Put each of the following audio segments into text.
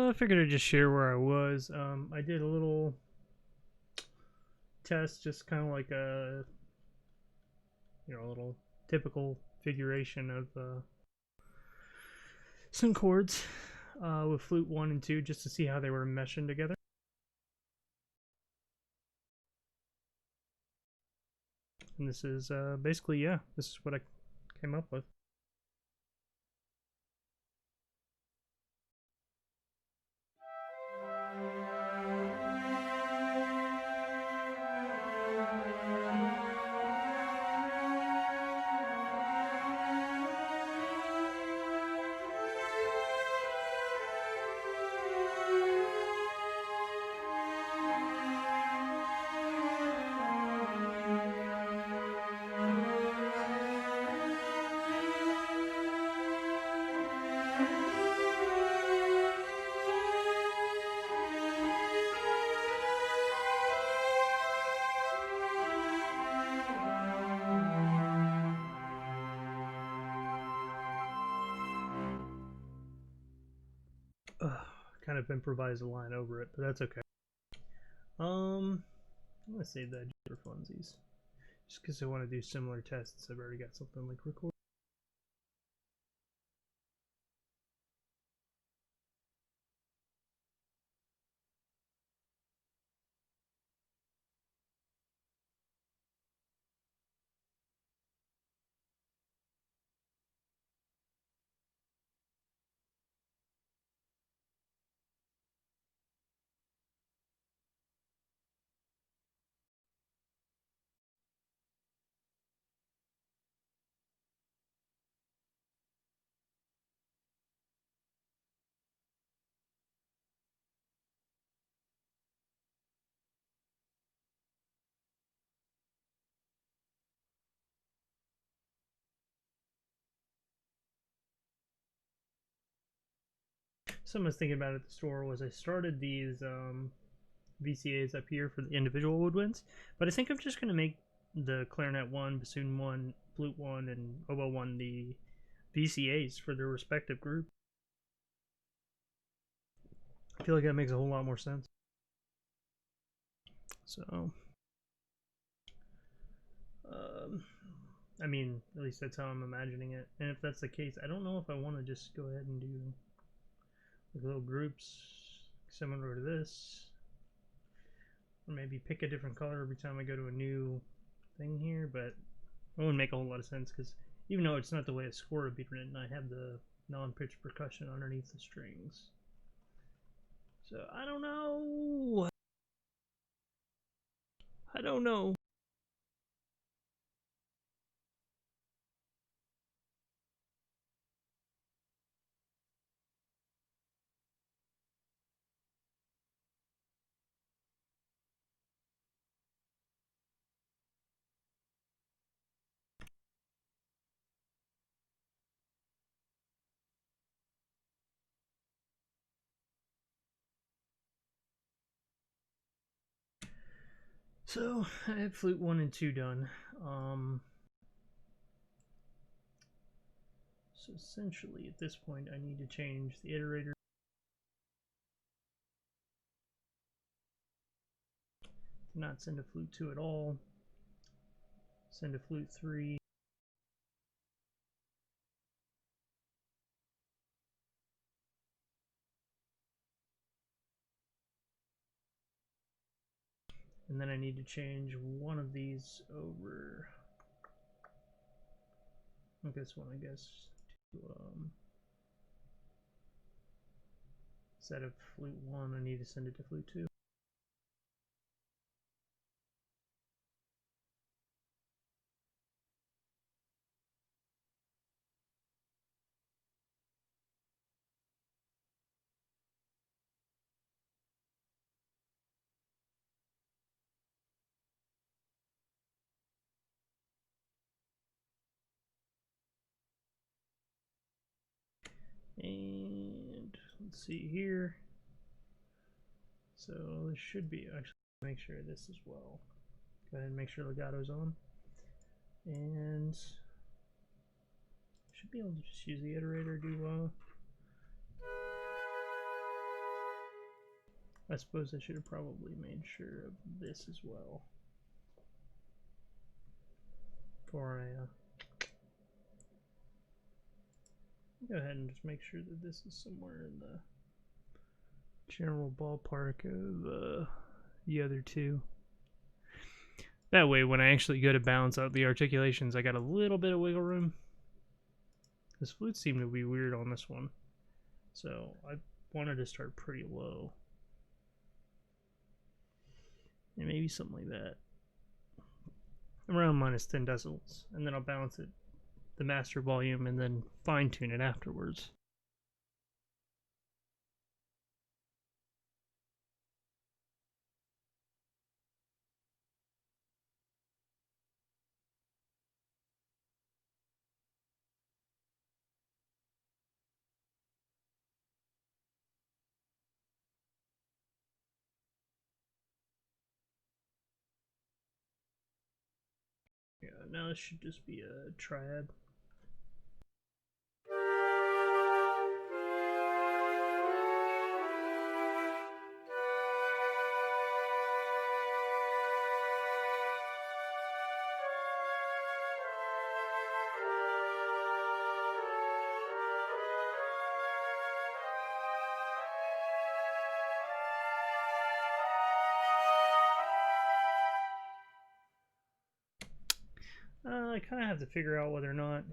I figured I'd just share where I was. I did a little test, just kind of like a, a little typical figuration of some chords with Flute 1 and 2, just to see how they were meshing together. And this is basically, yeah, this is what I came up with. Kind of improvise a line over it, but that's okay. I'm gonna save that for funsies, just because I want to do similar tests. I've already got something like record. Something I was thinking about at the store was I started these VCAs up here for the individual woodwinds, but I think I'm just going to make the clarinet 1, bassoon 1, flute 1, and oboe 1 the VCAs for their respective group. I feel like that makes a whole lot more sense. So, I mean, at least that's how I'm imagining it. And if that's the case, I don't know if I want to just go ahead and do like little groups similar to this, or maybe pick a different color every time I go to a new thing here, but it wouldn't make a whole lot of sense because even though it's not the way a score would be written, I have the non-pitch percussion underneath the strings. So I don't know. I don't know. So I have flute 1 and 2 done. So essentially at this point I need to change the iterator. To not send a flute 2 at all. Send a flute 3. And then I need to change one of these over. This one, I guess, to instead of flute 1, I need to send it to flute 2. And let's see here. So this should be, actually make sure this as well. Go ahead and make sure legato's on. And should be able to just use the iterator, do I suppose I should have probably made sure of this as well. Before I go ahead and just make sure that this is somewhere in the general ballpark of the other two. That way, when I actually go to balance out the articulations, I got a little bit of wiggle room. This flute seemed to be weird on this one, so I wanted to start pretty low. And maybe something like that. Around minus 10 decibels. And then I'll balance it, the master volume, and then fine tune it afterwards. Yeah, now this should just be a triad. I kind of have to figure out whether or not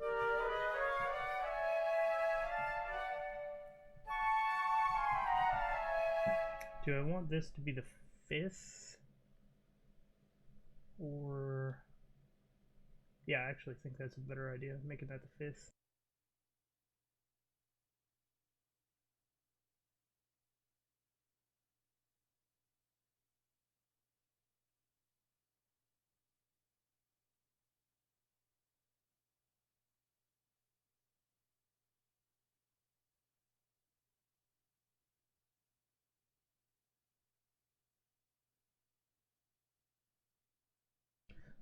do I want this to be the 5th, or yeah, I actually think that's a better idea, making that the 5th.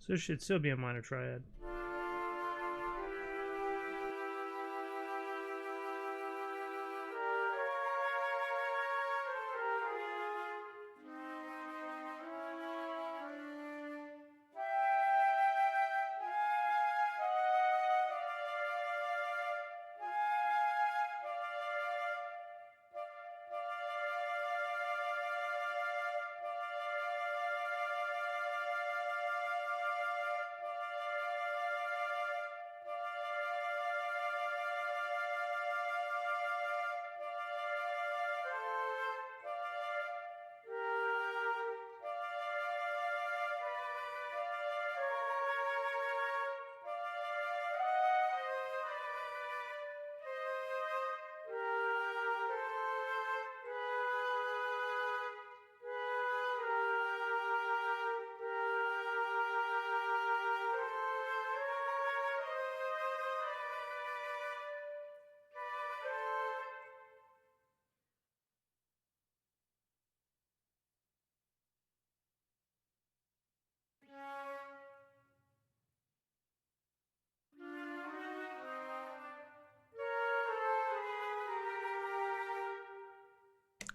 So it should still be a minor triad.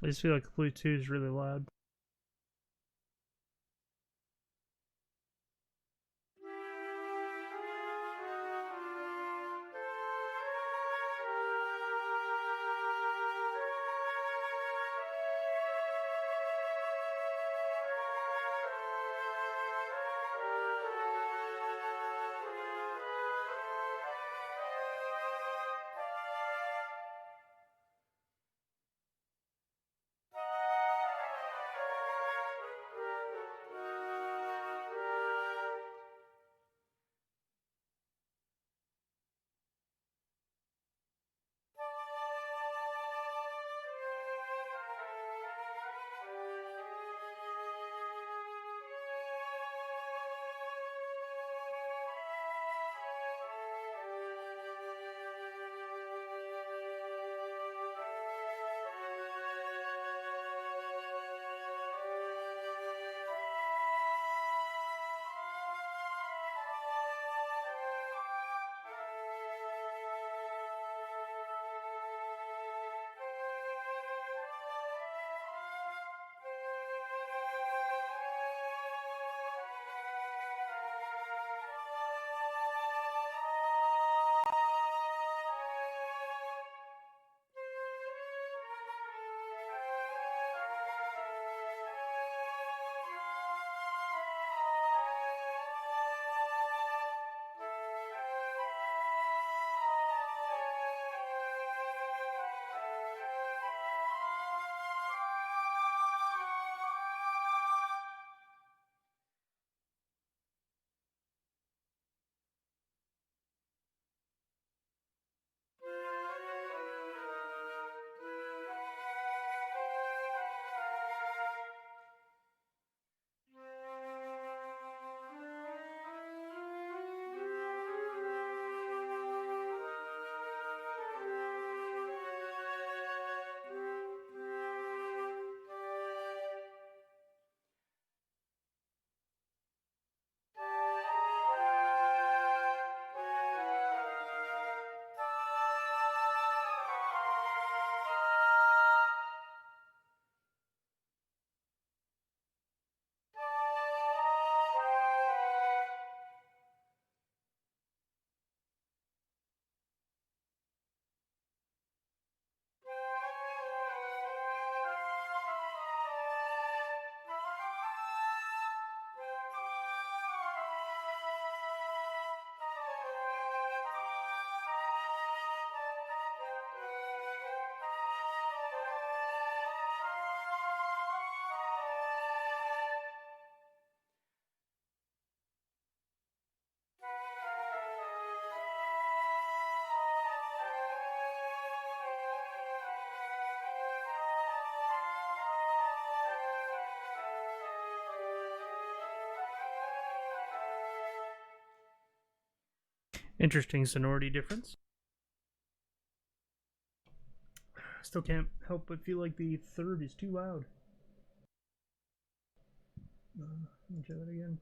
I just feel like the Flute 2 is really loud. Interesting sonority difference. Still can't help but feel like the third is too loud. Let me try that again.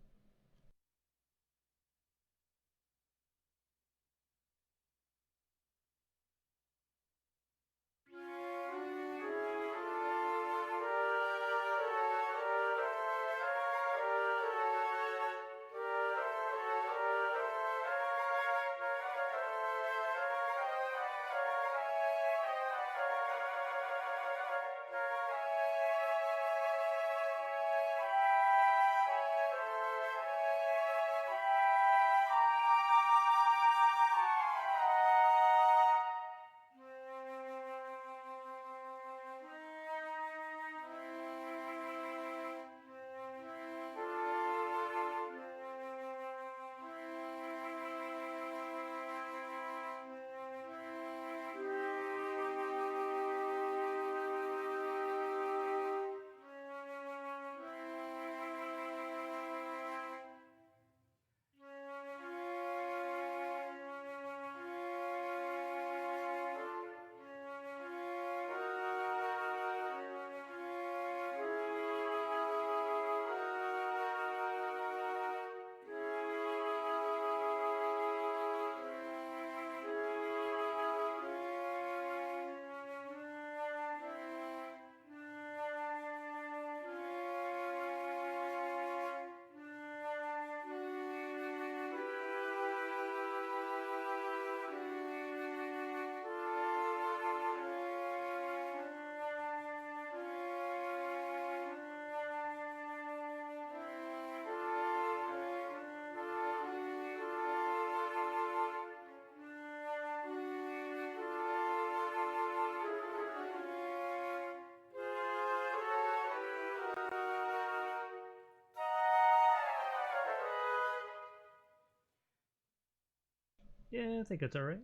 Yeah, I think it's alright.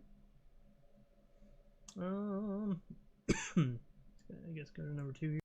I guess go to number 2 here.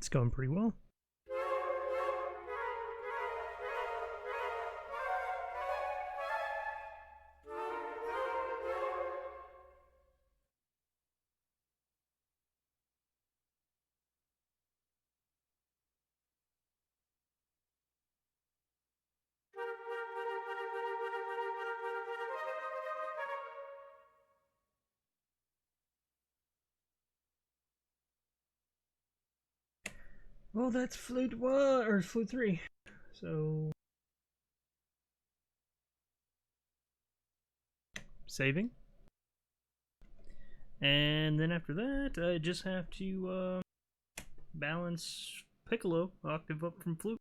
It's going pretty well. Well, that's Flute 1 or Flute 3. So saving. And then after that, I just have to balance Piccolo octave up from Flute.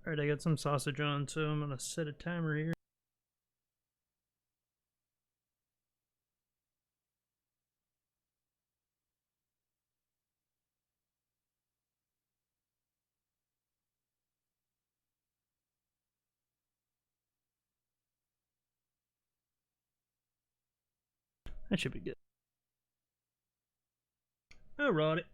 Alright, I got some sausage on, so I'm gonna set a timer here. That should be good. Alrighty.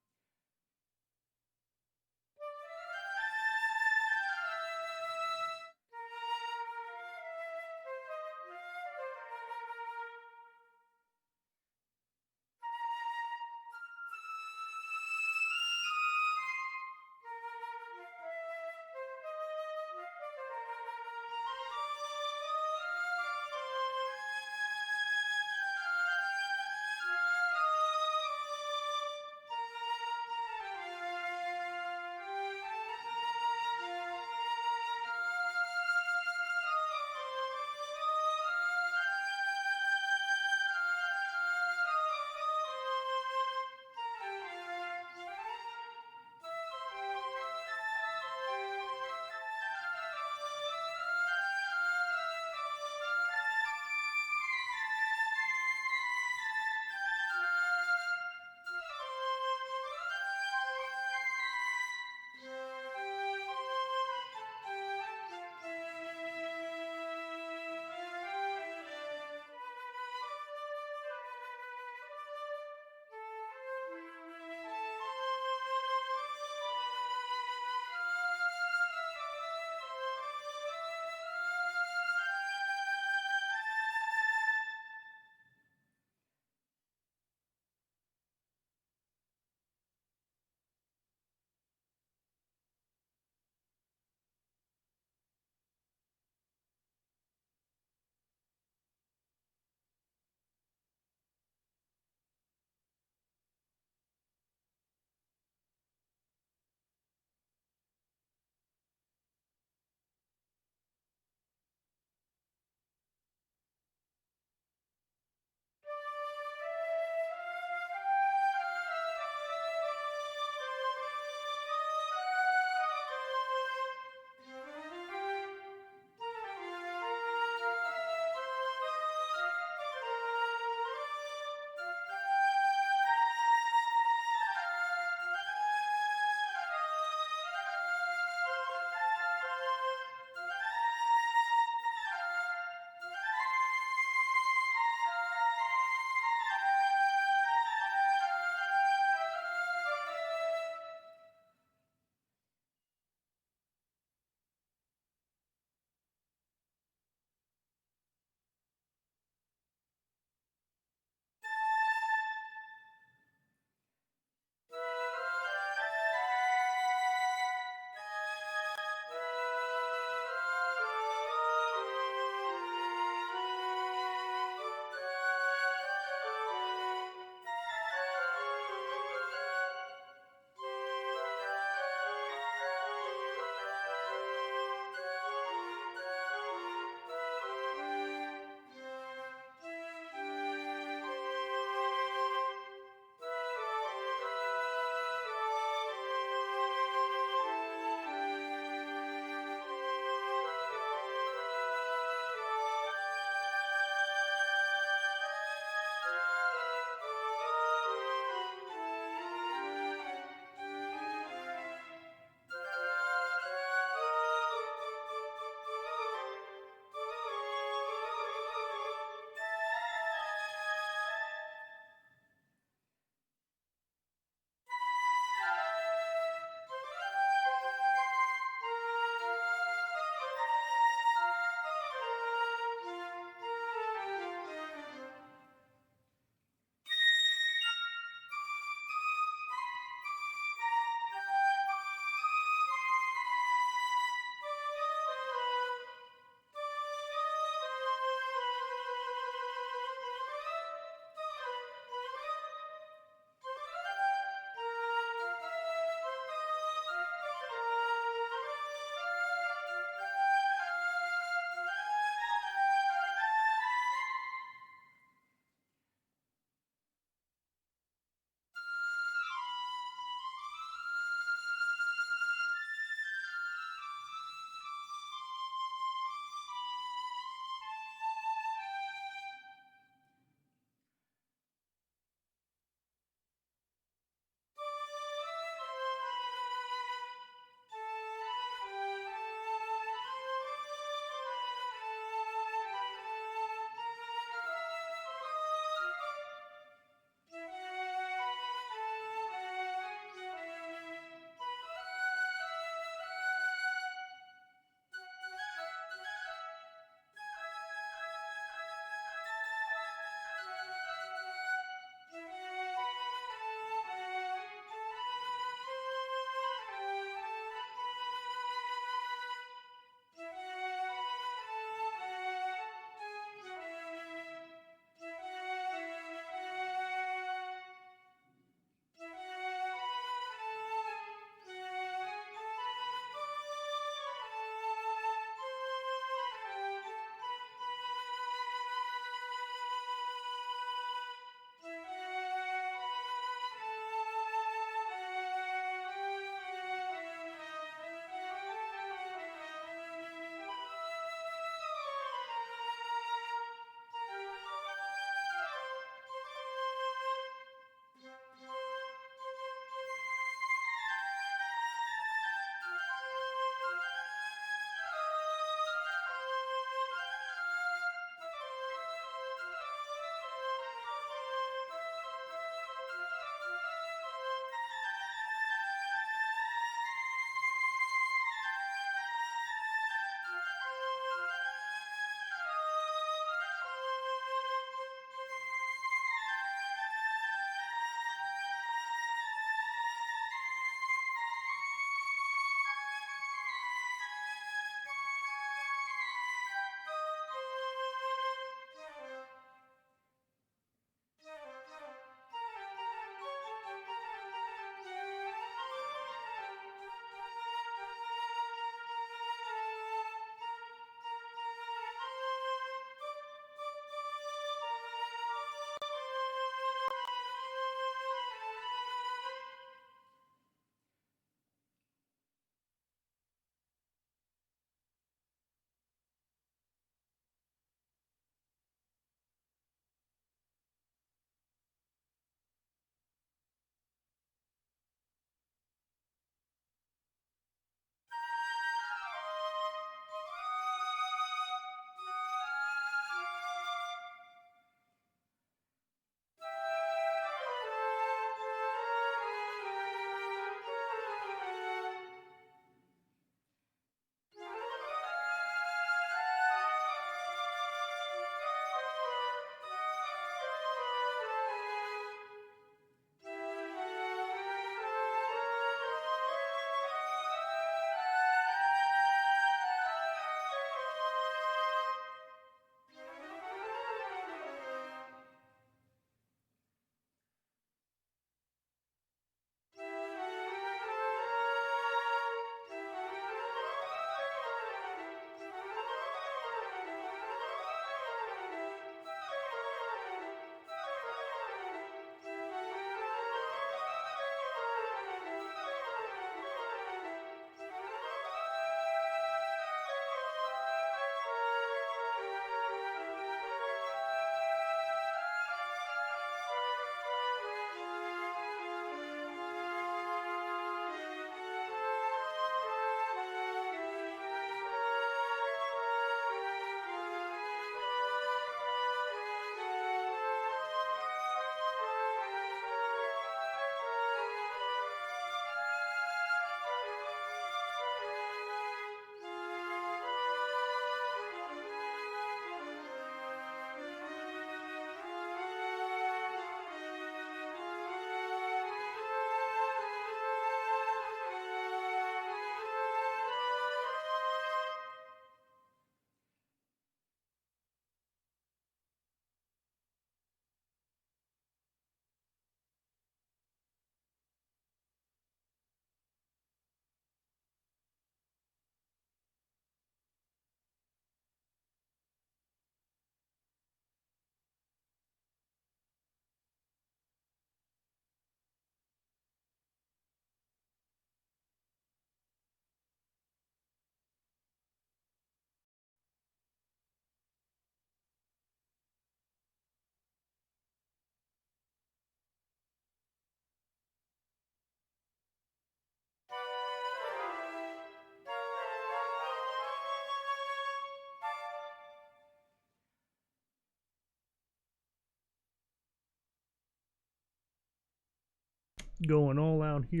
going all out here.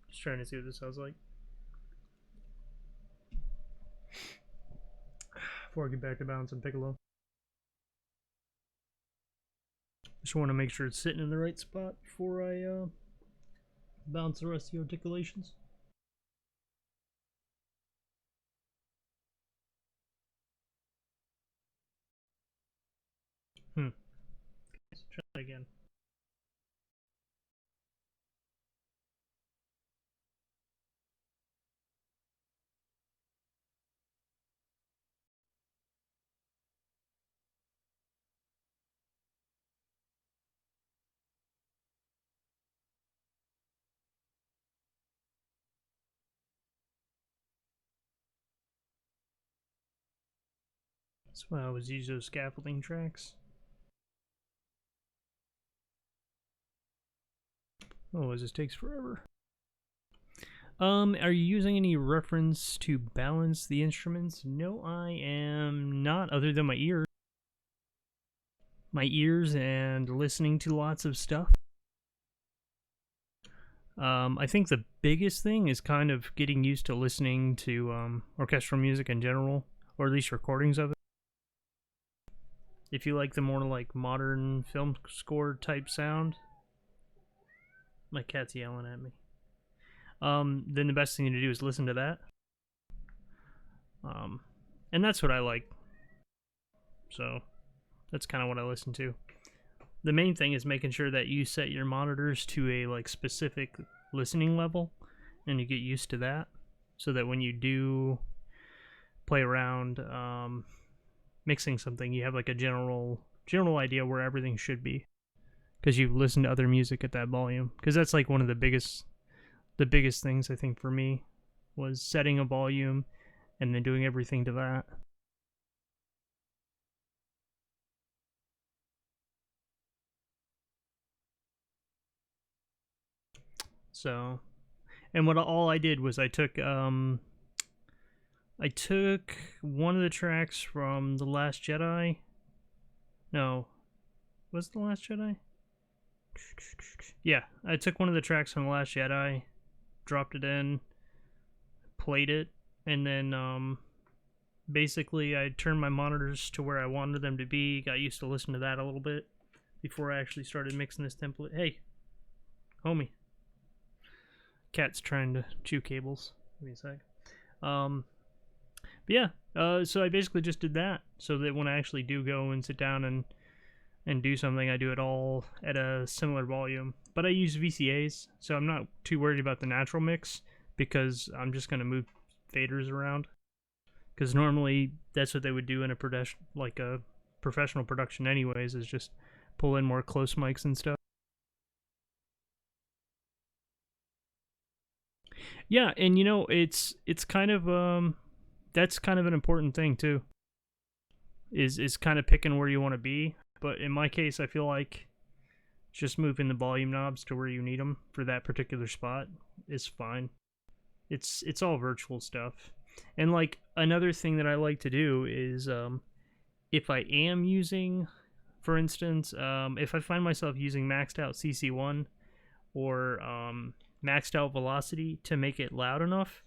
Just trying to see what this sounds like. Before I get back to balance and piccolo. Just want to make sure it's sitting in the right spot before I bounce the rest of the articulations. Let's try that again. That's why I always use those scaffolding tracks. Oh, this takes forever. Are you using any reference to balance the instruments? No, I am not, other than my ears. My ears and listening to lots of stuff. I think the biggest thing is kind of getting used to listening to orchestral music in general, or at least recordings of it. If you like the more like modern film score type sound, my cat's yelling at me. Then the best thing to do is listen to that. And that's what I like. So that's kind of what I listen to. The main thing is making sure that you set your monitors to a like specific listening level, and you get used to that, so that when you do play around mixing something, you have like a general idea where everything should be, because you've listened to other music at that volume. Because that's like one of the biggest things I think for me was setting a volume and then doing everything to that. So, and what all I did was I took one of the tracks from The Last Jedi. No, was it The Last Jedi? Yeah, I took one of the tracks from The Last Jedi, dropped it in, played it, and then basically I turned my monitors to where I wanted them to be, got used to listening to that a little bit before I actually started mixing this template. Hey, homie. Cat's trying to chew cables. Give me a sec. But yeah, so I basically just did that, so that when I actually do go and sit down and do something, I do it all at a similar volume. But I use VCAs, so I'm not too worried about the natural mix, because I'm just going to move faders around. Because normally that's what they would do in a professional production anyways, is just pull in more close mics and stuff. Yeah, and you know, it's kind of that's kind of an important thing too. Is kind of picking where you want to be. But in my case, I feel like just moving the volume knobs to where you need them for that particular spot is fine. It's all virtual stuff. And like another thing that I like to do is if I am using, for instance, if I find myself using maxed out CC1 or maxed out velocity to make it loud enough,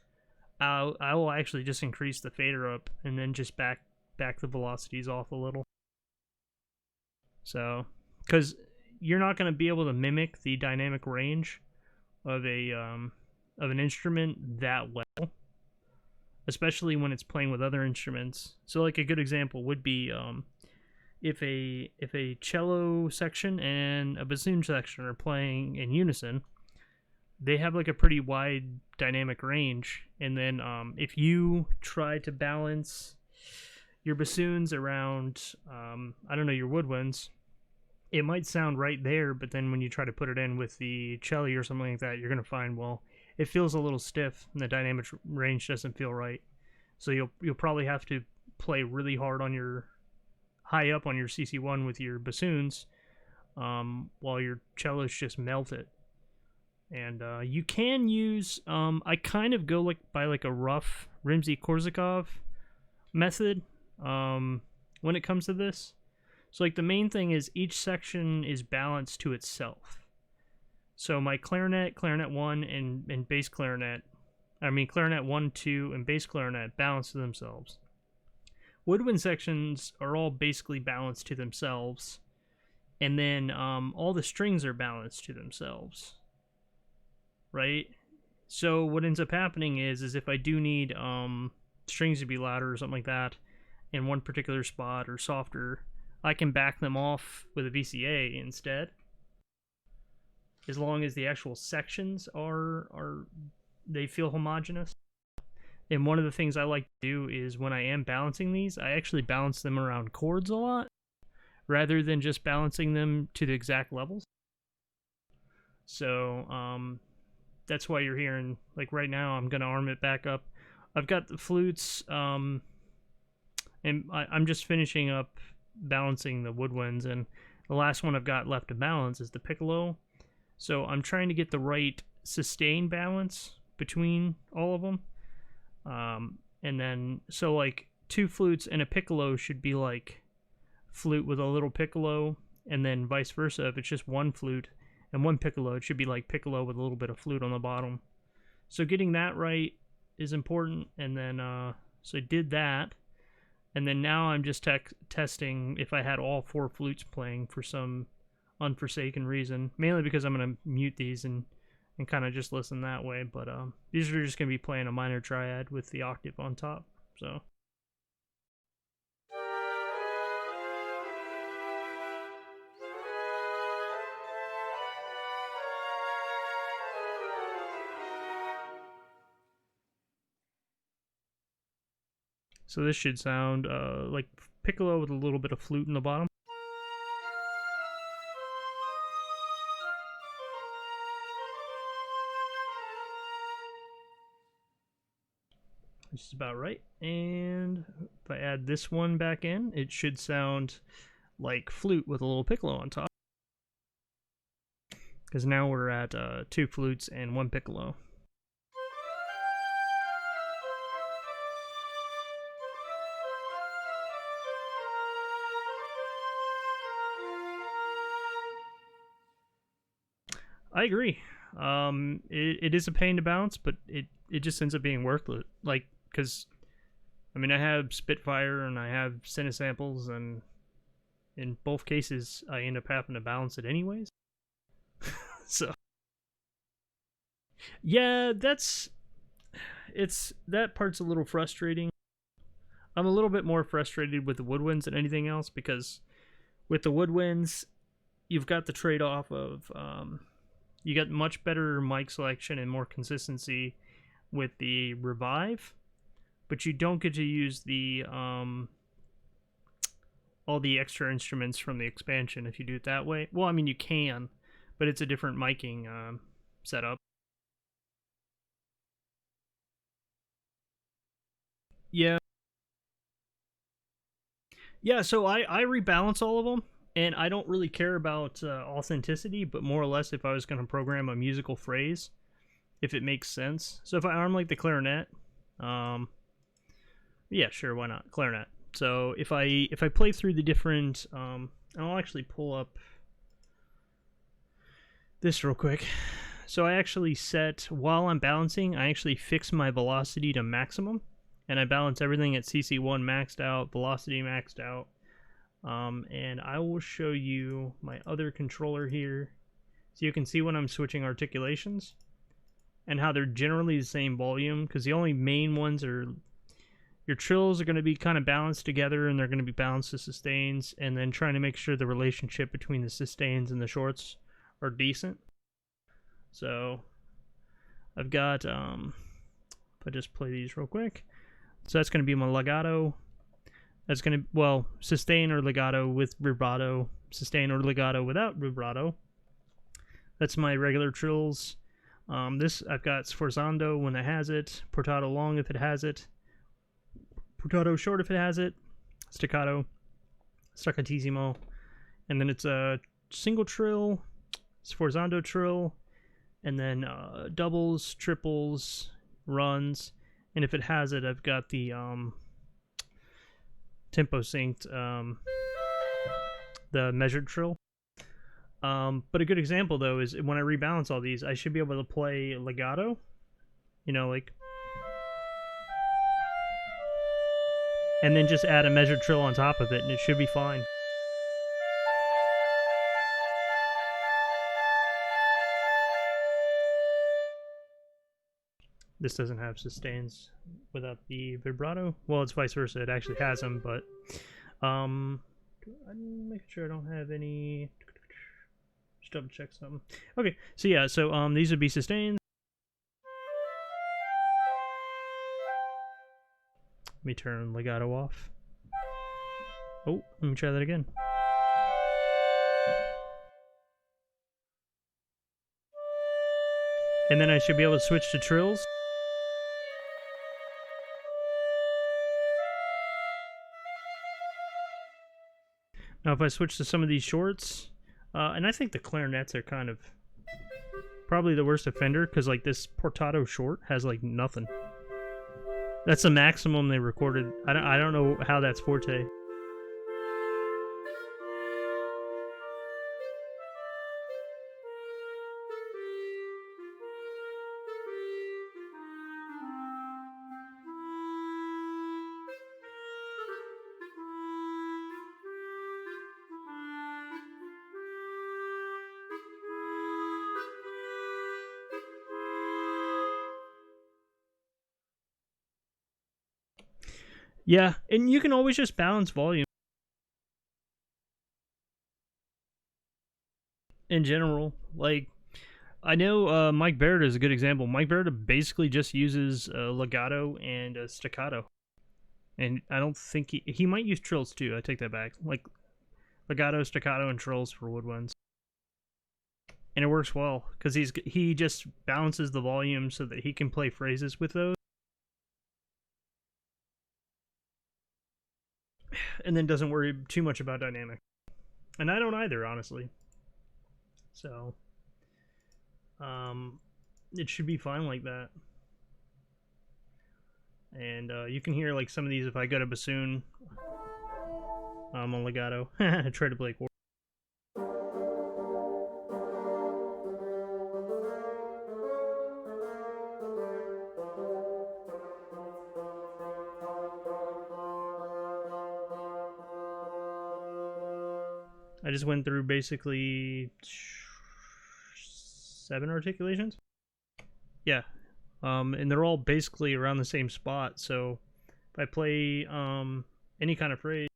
I will actually just increase the fader up and then just back the velocities off a little. So, because you're not going to be able to mimic the dynamic range of an instrument that well, especially when it's playing with other instruments. So, like a good example would be if a cello section and a bassoon section are playing in unison, they have like a pretty wide dynamic range. And then if you try to balance your bassoons around, I don't know, your woodwinds, it might sound right there, but then when you try to put it in with the cello or something like that, you're going to find, well, it feels a little stiff and the dynamic range doesn't feel right. So you'll probably have to play really hard on your high up on your CC1 with your bassoons, while your cellos just melt it. And you can use, I kind of go like by like a rough Rimsky-Korsakov method when it comes to this. So like the main thing is each section is balanced to itself. So my clarinet, clarinet 1, and bass clarinet, clarinet 1, 2, and bass clarinet balance to themselves. Woodwind sections are all basically balanced to themselves, and then all the strings are balanced to themselves, right? So what ends up happening is if I do need strings to be louder or something like that in one particular spot or softer, I can back them off with a VCA instead, as long as the actual sections are they feel homogeneous. And one of the things I like to do is when I am balancing these, I actually balance them around chords a lot, rather than just balancing them to the exact levels. So that's why you're hearing, like right now, I'm gonna arm it back up. I've got the flutes, and I'm just finishing up balancing the woodwinds, and the last one I've got left to balance is the piccolo. So I'm trying to get the right sustain balance between all of them. And then, so like 2 flutes and a piccolo should be like flute with a little piccolo, and then vice versa. If it's just 1 flute and 1 piccolo, it should be like piccolo with a little bit of flute on the bottom. So getting that right is important. And then, so I did that. And then now I'm just testing if I had all 4 flutes playing for some unforsaken reason, mainly because I'm going to mute these and kind of just listen that way. But these are just going to be playing a minor triad with the octave on top. So this should sound like piccolo with a little bit of flute in the bottom. Which is about right. And if I add this one back in, it should sound like flute with a little piccolo on top. Because now we're at 2 flutes and 1 piccolo. I agree. It is a pain to bounce, but it just ends up being worth it. Like, because I mean, I have Spitfire and I have Cinesamples, and in both cases, I end up having to balance it anyways. So, yeah, that part's a little frustrating. I'm a little bit more frustrated with the woodwinds than anything else, because with the woodwinds, you've got the trade-off of you get much better mic selection and more consistency with the revive, but you don't get to use the all the extra instruments from the expansion if you do it that way. Well, I mean, you can, but it's a different miking setup. Yeah. Yeah, so I rebalance all of them, and I don't really care about authenticity, but more or less if I was going to program a musical phrase, if it makes sense. So if I arm like the clarinet, yeah, sure, why not? Clarinet. So if I play through the different, I'll actually pull up this real quick. So I actually set, while I'm balancing, I actually fix my velocity to maximum, and I balance everything at CC1 maxed out, velocity maxed out. And I will show you my other controller here, so you can see when I'm switching articulations and how they're generally the same volume, because the only main ones are your trills are going to be kind of balanced together, and they're going to be balanced to sustains, and then trying to make sure the relationship between the sustains and the shorts are decent. So I've got, if I just play these real quick, so that's going to be my legato. That's going to, well, sustain or legato with vibrato, sustain or legato without vibrato. That's my regular trills. This, I've got sforzando when it has it, portato long if it has it, portato short if it has it, staccato, staccatissimo, and then it's a single trill, sforzando trill, and then doubles, triples, runs, and if it has it, I've got the tempo synced, the measured trill. But a good example though is when I rebalance all these, I should be able to play legato, you know, like, and then just add a measured trill on top of it, and it should be fine. This doesn't have sustains without the vibrato. Well, it's vice versa. It actually has them, but I'm making sure I don't have any. Just double check something. Okay, so yeah, so these would be sustains. Let me turn legato off. Oh, let me try that again. And then I should be able to switch to trills. Now if I switch to some of these shorts, and I think the clarinets are kind of probably the worst offender, because like this portato short has like nothing. That's the maximum they recorded. I don't know how that's forte. Yeah, and you can always just balance volume. In general, like, I know Mike Barrett is a good example. Mike Barrett basically just uses legato and staccato. And I don't think he might use trills too. I take that back. Like, legato, staccato, and trills for woodwinds. And it works well, because he just balances the volume so that he can play phrases with those. And then doesn't worry too much about dynamic. And I don't either, honestly. So, it should be fine like that. And you can hear like some of these if I go to bassoon on legato. I try to play chord. I just went through basically 7 articulations. Yeah, and they're all basically around the same spot. So if I play any kind of phrase,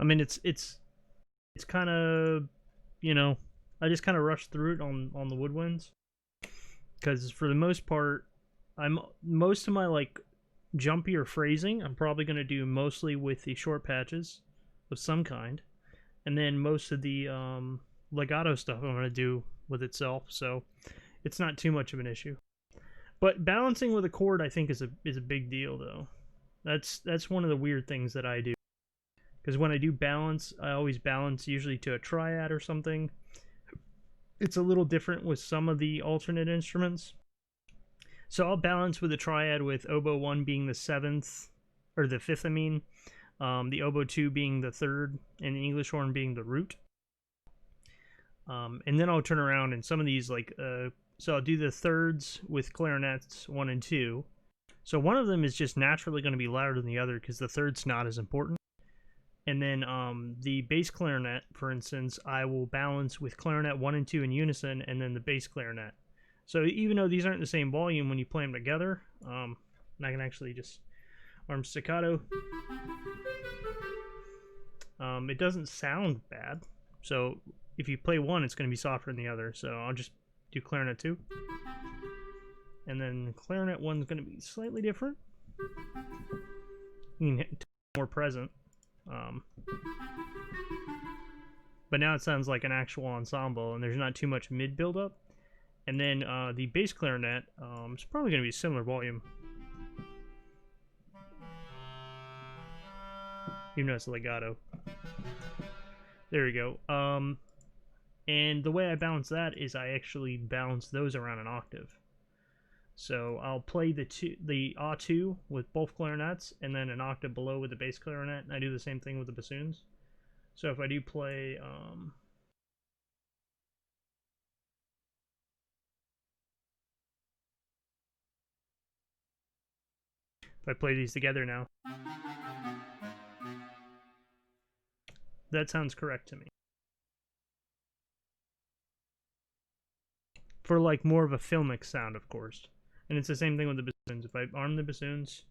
I mean, it's kind of, you know, I just kind of rushed through it on the woodwinds, because for the most part, most of my like jumpier phrasing I'm probably going to do mostly with the short patches of some kind, and then most of the legato stuff I'm going to do with itself, so it's not too much of an issue. But balancing with a chord, I think, is a big deal, though. That's one of the weird things that I do. Because when I do balance, I always balance usually to a triad or something. It's a little different with some of the alternate instruments. So I'll balance with a triad with oboe 1 being the 7th, or the 5th, I mean. The oboe 2 being the 3rd, and the English horn being the root. And then I'll turn around and some of these, like, so I'll do the thirds with clarinets 1 and 2. So one of them is just naturally going to be louder than the other because the third's not as important. And then the bass clarinet, for instance, I will balance with clarinet 1 and 2 in unison, and then the bass clarinet. So even though these aren't the same volume when you play them together, I can actually just arm staccato. It doesn't sound bad. So if you play one, it's going to be softer than the other. So I'll just do clarinet 2. And then clarinet 1 is going to be slightly different. You can hit more present. but now it sounds like an actual ensemble, and there's not too much mid buildup. And then the bass clarinet is probably going to be similar volume, even though it's legato. There we go. And the way I balance that is I actually balance those around an octave. So I'll play the A2 with both clarinets, and then an octave below with the bass clarinet, and I do the same thing with the bassoons. So if I do play, if I play these together now, that sounds correct to me. For like more of a filmic sound, of course. And it's the same thing with the bassoons. If I arm the bassoons,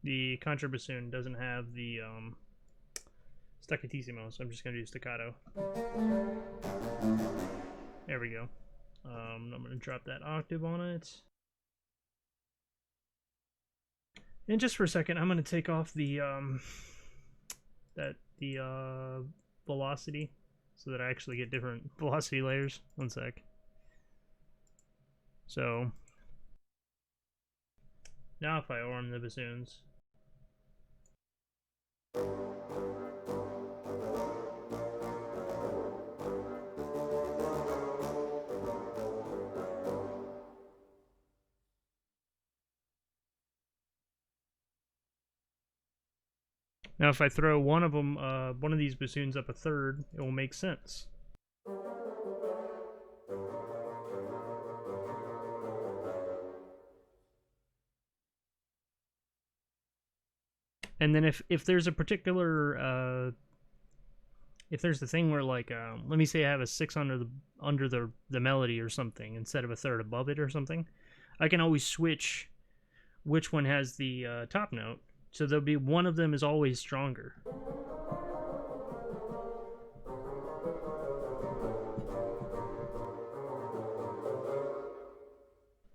the contrabassoon doesn't have the staccatissimo, so I'm just going to do staccato. There we go. I'm going to drop that octave on it. And just for a second, I'm going to take off the velocity so that I actually get different velocity layers. One sec. So now if I arm the bassoons, now if I throw one of these bassoons up a third, it will make sense. And then if there's a particular if there's the thing where like let me say I have a 6 under the melody or something instead of a third above it or something, I can always switch which one has the top note, so there'll be one of them is always stronger.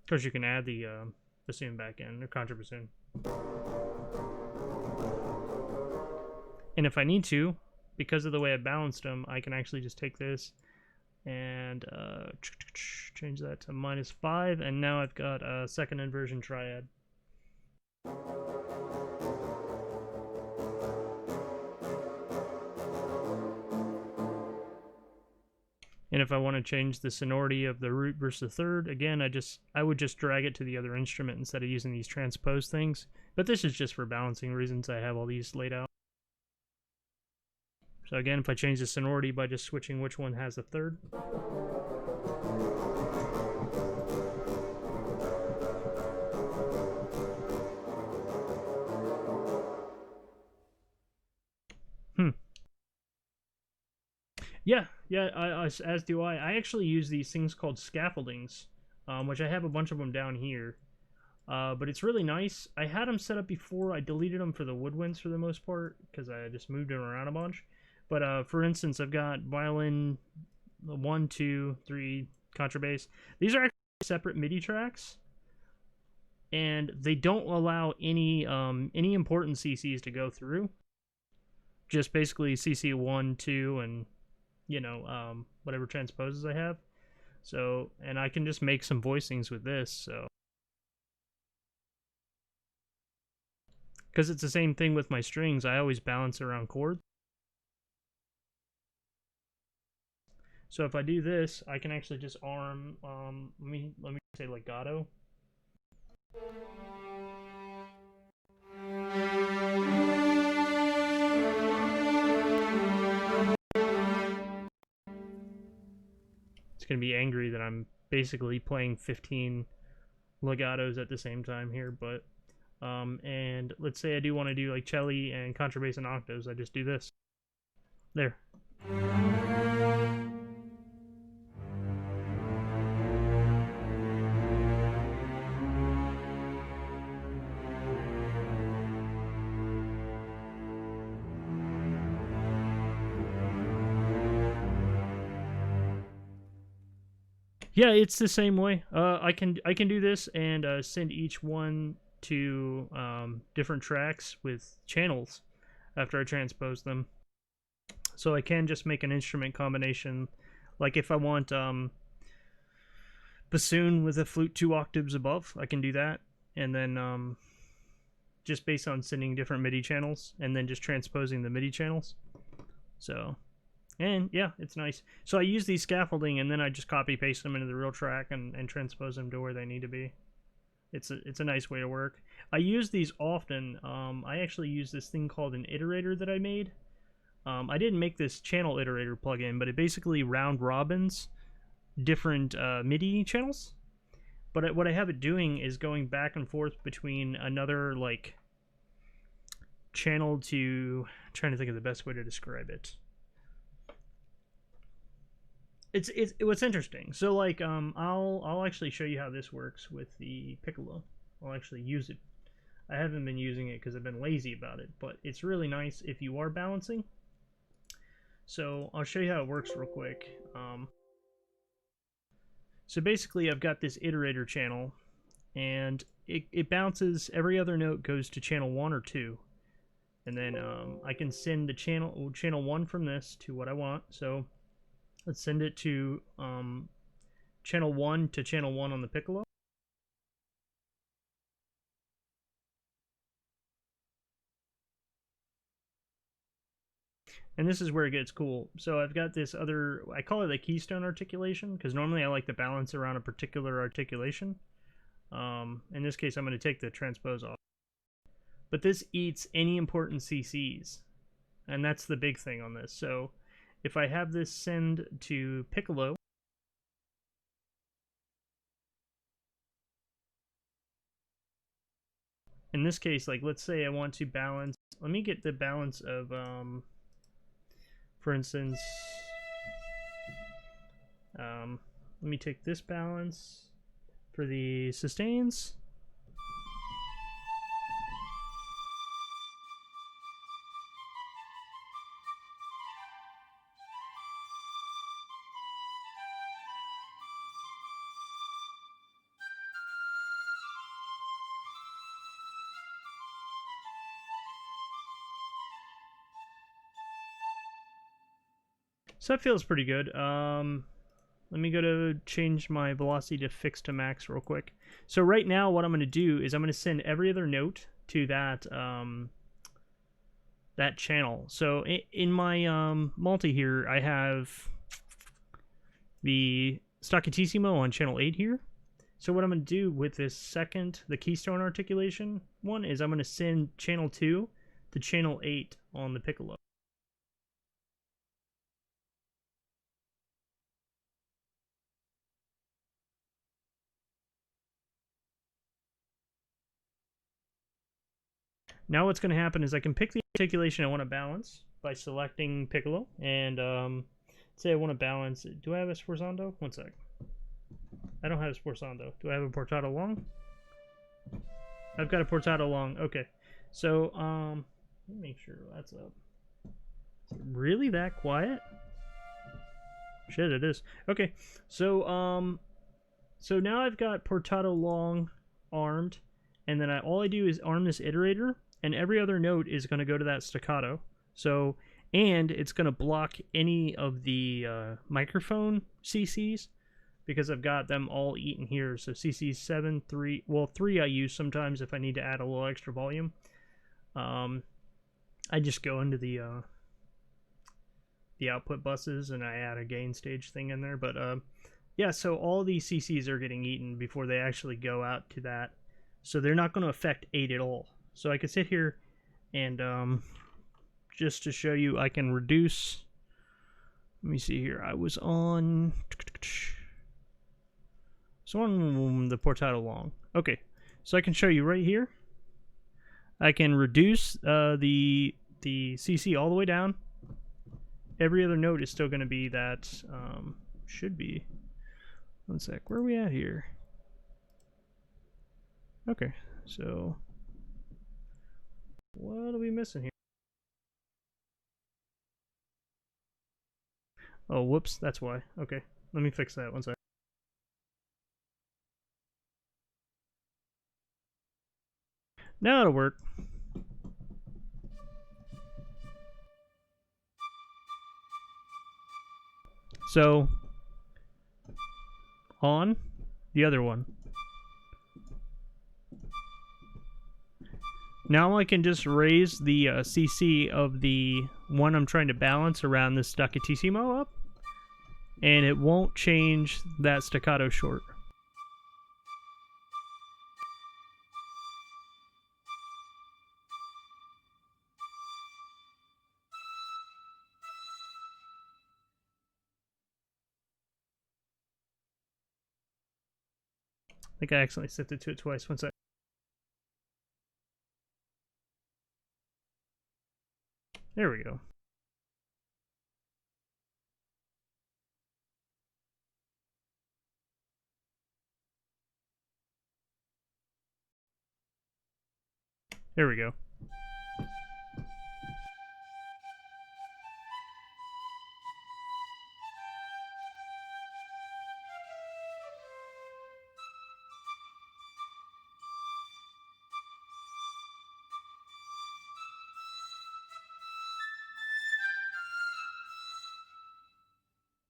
Of course, you can add the bassoon back in, or contrabassoon. And if I need to, because of the way I balanced them, I can actually just take this and change that to -5, and now I've got a second inversion triad. And if I want to change the sonority of the root versus the third, again, I would just drag it to the other instrument instead of using these transpose things. But this is just for balancing reasons. I have all these laid out. So again, if I change the sonority by just switching which one has the third. Yeah, as do I. I actually use these things called scaffoldings, which I have a bunch of them down here. But it's really nice. I had them set up before. I deleted them for the Woodwinds for the most part, because I just moved them around a bunch. But for instance, I've got violin 1, 2, 3, contrabass. These are actually separate MIDI tracks, and they don't allow any important CCs to go through. Just basically CC 1, 2, and whatever transposes I have. So, and I can just make some voicings with this. So, because it's the same thing with my strings, I always balance around chords. So if I do this, I can actually just arm, let me say legato. It's going to be angry that I'm basically playing 15 legatos at the same time here, but, and let's say I do want to do like cello and contrabass and octaves, I just do this. There. Yeah, it's the same way. I can do this and send each one to different tracks with channels after I transpose them. So I can just make an instrument combination. Like if I want bassoon with a flute 2 octaves above, I can do that. And then just based on sending different MIDI channels and then just transposing the MIDI channels. So, and yeah, it's nice. So I use these scaffolding and then I just copy paste them into the real track and transpose them to where they need to be. It's a nice way to work. I use these often. I actually use this thing called an iterator that I made. I didn't make this channel iterator plugin, but it basically round robins different MIDI channels. But what I have it doing is going back and forth between another like channel to. I'm trying to think of the best way to describe it. It's what's interesting. So like I'll actually show you how this works with the piccolo. I'll actually use it. I haven't been using it because I've been lazy about it, but it's really nice if you are balancing. So I'll show you how it works real quick. So basically I've got this iterator channel and it bounces, every other note goes to channel 1 or 2. And then I can send the channel 1 from this to what I want. So let's send it to channel 1 to channel 1 on the piccolo. And this is where it gets cool. So I've got this other, I call it a keystone articulation, because normally I like to balance around a particular articulation. In this case, I'm going to take the transpose off. But this eats any important CCs. And that's the big thing on this. So if I have this send to piccolo, in this case, like let's say I want to balance, let me get the balance of, for instance, let me take this balance for the sustains. So that feels pretty good. Let me go to change my velocity to fixed to max real quick. So right now what I'm going to do is I'm going to send every other note to that that channel. So in my multi here, I have the Staccatissimo on channel 8 here. So what I'm going to do with this second, the keystone articulation one, is I'm going to send channel 2 to channel 8 on the piccolo. Now what's going to happen is I can pick the articulation I want to balance by selecting piccolo, and say I want to balance. Do I have a sforzando? One sec. I don't have a sforzando. Do I have a portato long? I've got a portato long. Okay. So, let me make sure that's up. Is it really that quiet? Shit, it is. Okay. So, so now I've got portato long armed, and then all I do is arm this iterator, and every other note is going to go to that staccato. So, and it's going to block any of the microphone CCs because I've got them all eaten here. So CC 7, 3, well 3 I use sometimes if I need to add a little extra volume. I just go into the output buses and I add a gain stage thing in there. But yeah, so all these CCs are getting eaten before they actually go out to that. So they're not going to affect 8 at all. So I can sit here and just to show you, I can reduce. Let me see here. I was on the portato long. Okay, so I can show you right here. I can reduce the CC all the way down. Every other note is still going to be that. Should be. One sec. Where are we at here? Okay, so what are we missing here? Oh, whoops, that's why. Okay, let me fix that. One sec. Now it'll work. So, on the other one. Now I can just raise the CC of the one I'm trying to balance around this staccatissimo up, and it won't change that staccato short. I think I accidentally set it to it twice. One sec. There we go. There we go.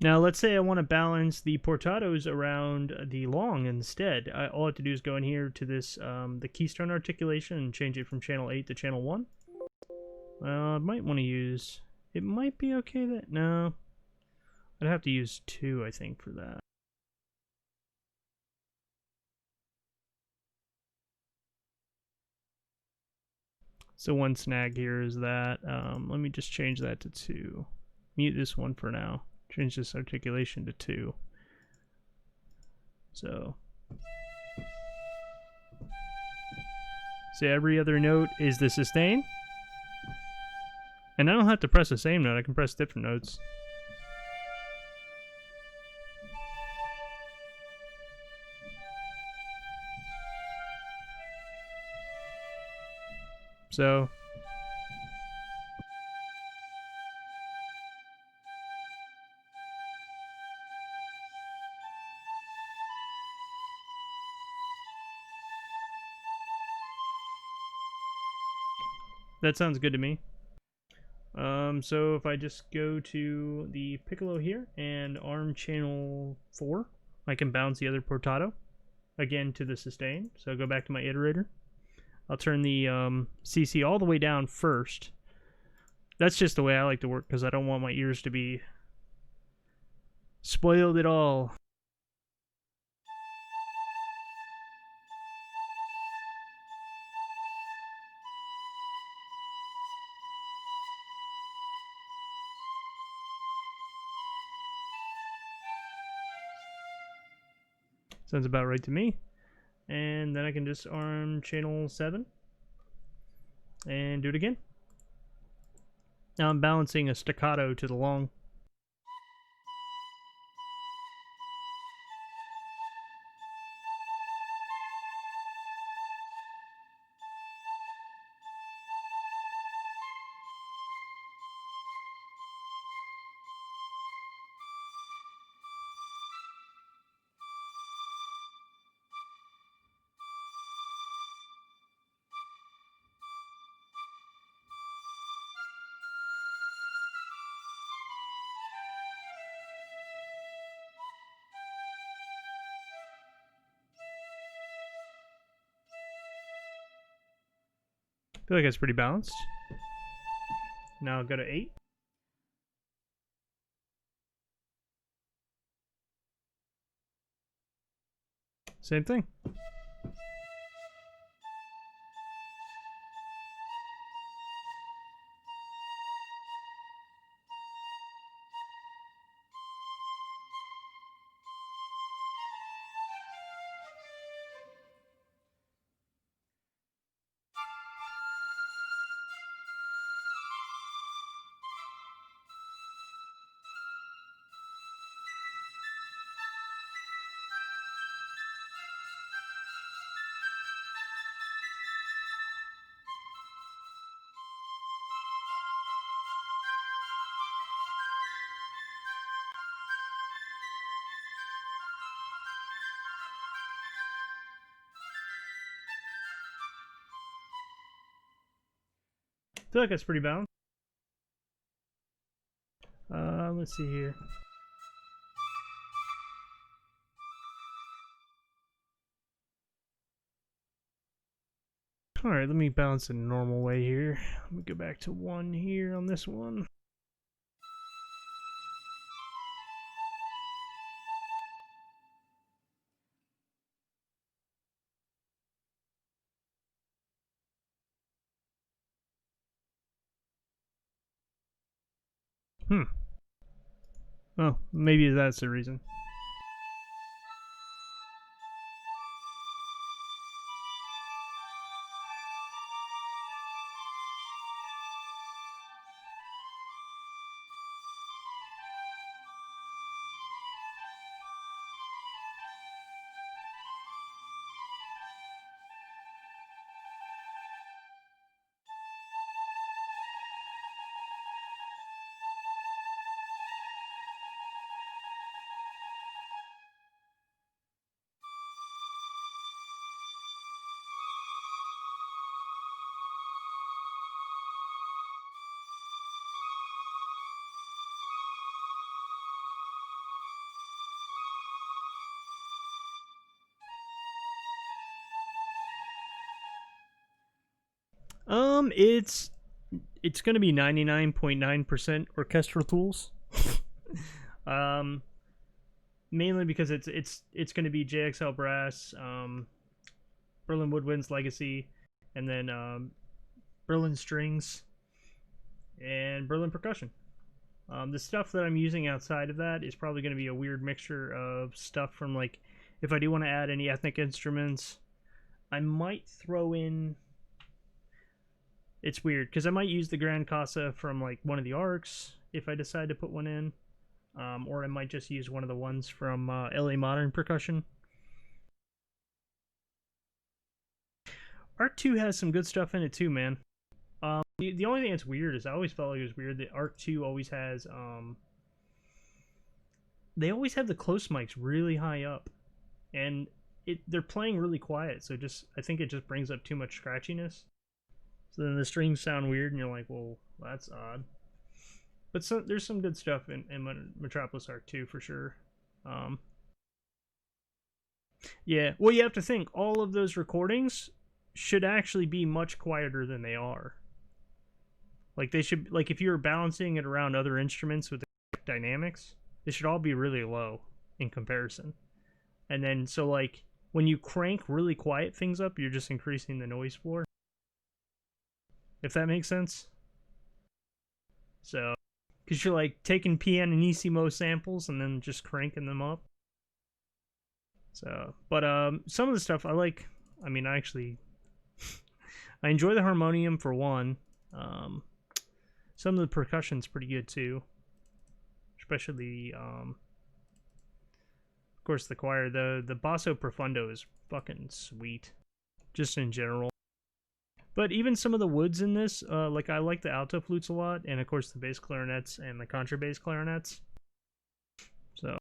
Now, let's say I want to balance the portados around the long instead. All I have to do is go in here to this, the keystone articulation and change it from channel 8 to channel 1. I might want to use... It might be okay that... No. I'd have to use 2, I think, for that. So one snag here is that, let me just change that to 2. Mute this one for now. Change this articulation to 2. So. See, every other note is the sustain. And I don't have to press the same note, I can press different notes. So. That sounds good to me. So if I just go to the piccolo here and arm channel 4, I can bounce the other portato again to the sustain. So I'll go back to my iterator. I'll turn the CC all the way down first. That's just the way I like to work because I don't want my ears to be spoiled at all. Sounds about right to me. And then I can just arm channel 7 and do it again. Now I'm balancing a staccato to the long. I feel like it's pretty balanced. Now I'll go to 8. Same thing. I feel like that's pretty balanced. Let's see here. Alright, let me balance it in a normal way here. Let me go back to 1 here on this one. Oh, maybe that's the reason. It's gonna be 99.9% orchestral tools. um, Mainly because it's gonna be JXL brass, Berlin Woodwinds Legacy, and then Berlin strings and Berlin percussion. The stuff that I'm using outside of that is probably going to be a weird mixture of stuff from, like, if I do want to add any ethnic instruments, I might throw in. It's weird because I might use the Grand Casa from like one of the arcs if I decide to put one in, or I might just use one of the ones from LA Modern Percussion. Arc 2 has some good stuff in it too, man. The only thing that's weird is I always felt like it was weird that Arc 2 always has they always have the close mics really high up, and they're playing really quiet, so just I think it just brings up too much scratchiness. So then the strings sound weird, and you're like, well, that's odd. But there's some good stuff in Metropolis Arc 2 for sure. Yeah, well, you have to think all of those recordings should actually be much quieter than they are. Like they should, like if you were balancing it around other instruments with the dynamics, they should all be really low in comparison. And then so like when you crank really quiet things up, you're just increasing the noise floor. If that makes sense. So, because you're like taking pianissimo samples and then just cranking them up. So, but some of the stuff I like. I mean, I actually I enjoy the harmonium for one. Some of the percussion's pretty good too, especially of course the choir. The basso profundo is fucking sweet, just in general. But even some of the woods in this, like I like the alto flutes a lot, and of course the bass clarinets and the contrabass clarinets. So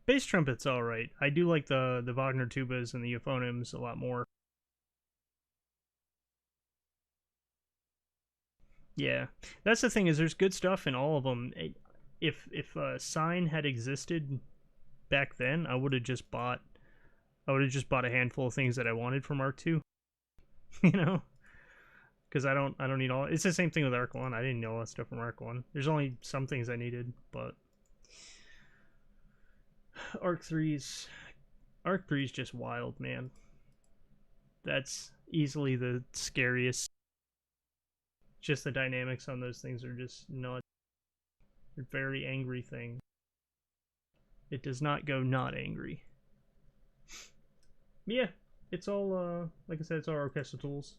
bass trumpet's all right. I do like the Wagner tubas and the euphoniums a lot more. Yeah, that's the thing is there's good stuff in all of them. If Sign had existed back then, I would have just bought a handful of things that I wanted from Arc 2. You know, because I don't need all. It's the same thing with Arc 1. I didn't know all that stuff from Arc 1. There's only some things I needed, but Arc 3's just wild, man. That's easily the scariest. Just the dynamics on those things are just nuts. They're very angry thing. It does not go not angry. Yeah, it's all like I said, it's all orchestral tools.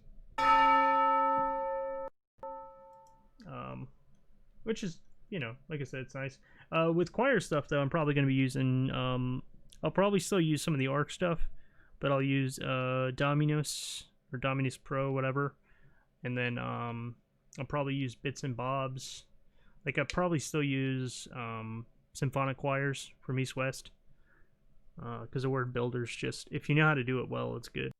Which is, you know, like I said, it's nice. With choir stuff though, I'm probably going to be using I'll probably still use some of the arc stuff, but I'll use Dominus or Dominus Pro, whatever, and then I'll probably use bits and bobs. Like I'll probably still use symphonic choirs from East West, because the word builder's just, if you know how to do it well, it's good.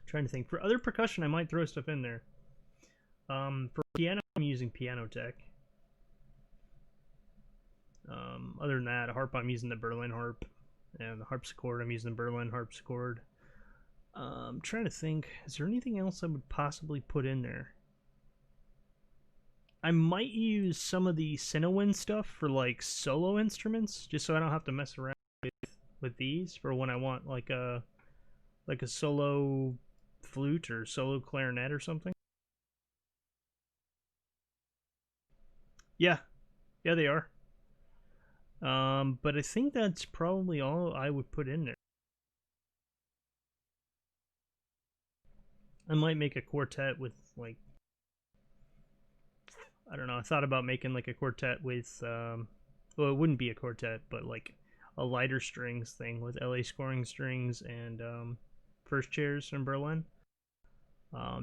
Trying to think. For other percussion, I might throw stuff in there. For piano, I'm using Piano Tech. Other than that, harp, I'm using the Berlin harp. And the harpsichord, I'm using the Berlin harpsichord. I'm trying to think. Is there anything else I would possibly put in there? I might use some of the Cinewind stuff for like solo instruments, just so I don't have to mess around with these for when I want like a solo flute or solo clarinet or something. Yeah, yeah, they are. But I think that's probably all I would put in there. I might make a quartet with like, I don't know. I thought about making like a quartet with well, it wouldn't be a quartet, but like a lighter strings thing with LA scoring strings and first chairs from Berlin.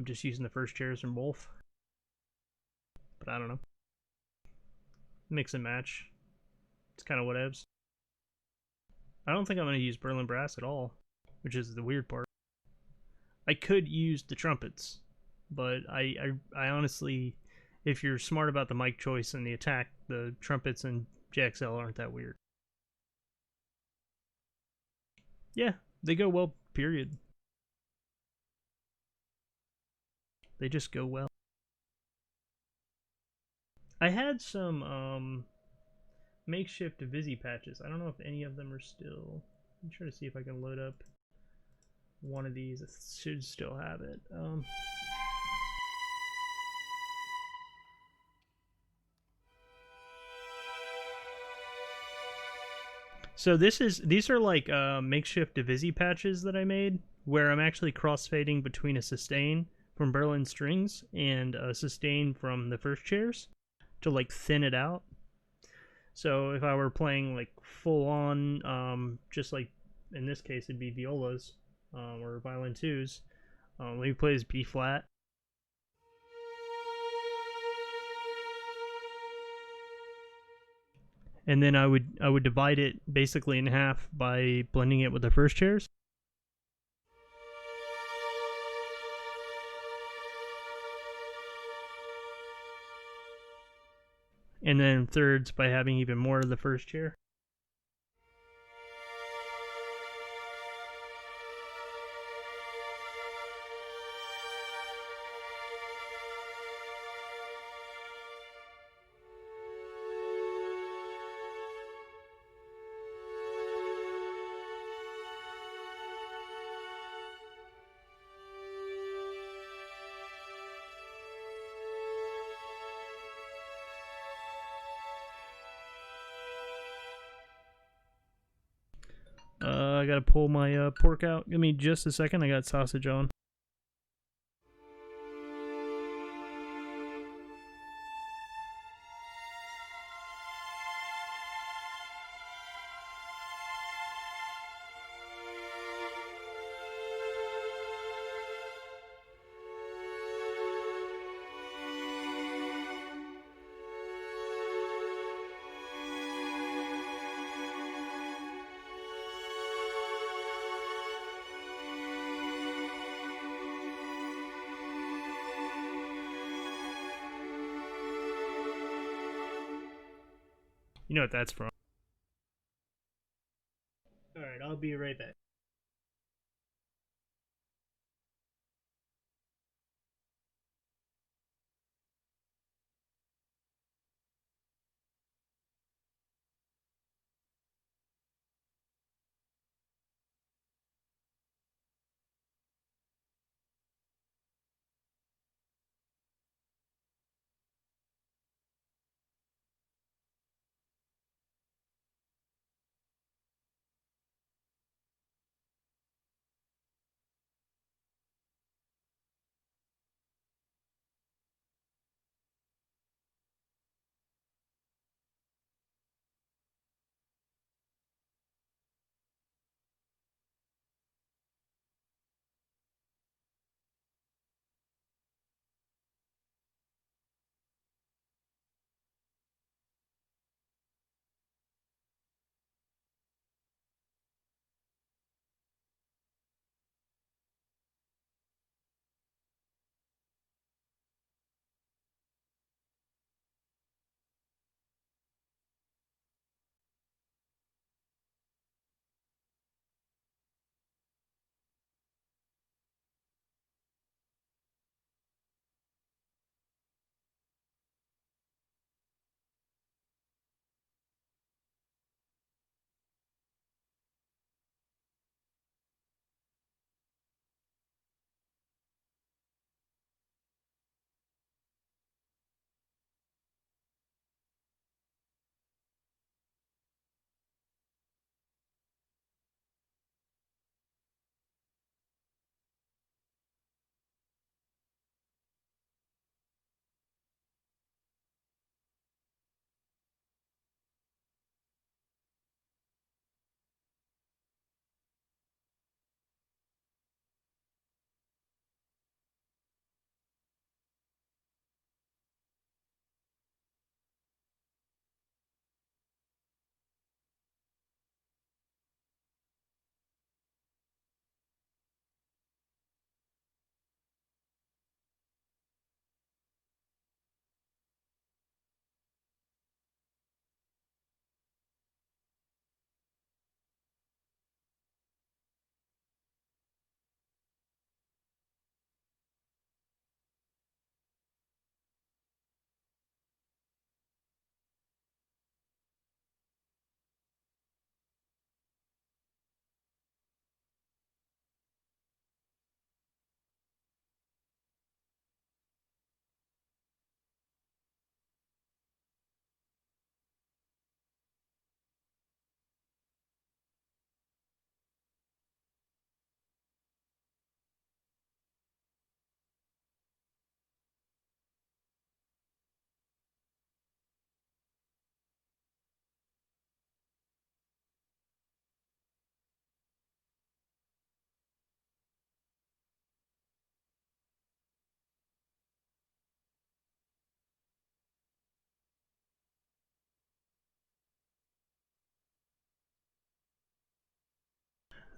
Just using the first chairs from both. But I don't know. Mix and match. It's kind of whatevs. I don't think I'm going to use Berlin brass at all, which is the weird part. I could use the trumpets, but I honestly, if you're smart about the mic choice and the attack, the trumpets and JXL aren't that weird. Yeah, they go well, period. They just go well. I had some makeshift Visi patches. I don't know if any of them are still. I'm trying to see if I can load up one of these. It should still have it. So these are like makeshift Divisi patches that I made, where I'm actually crossfading between a sustain from Berlin strings and a sustain from the first chairs to like thin it out. So if I were playing like full on, just like in this case it'd be violas or violin twos. Let me play as B flat. And then I would divide it basically in half by blending it with the first chairs. And then thirds by having even more of the first chair. I gotta pull my pork out. Give me just a second. I got sausage on. You know what that's from. Alright, I'll be right back.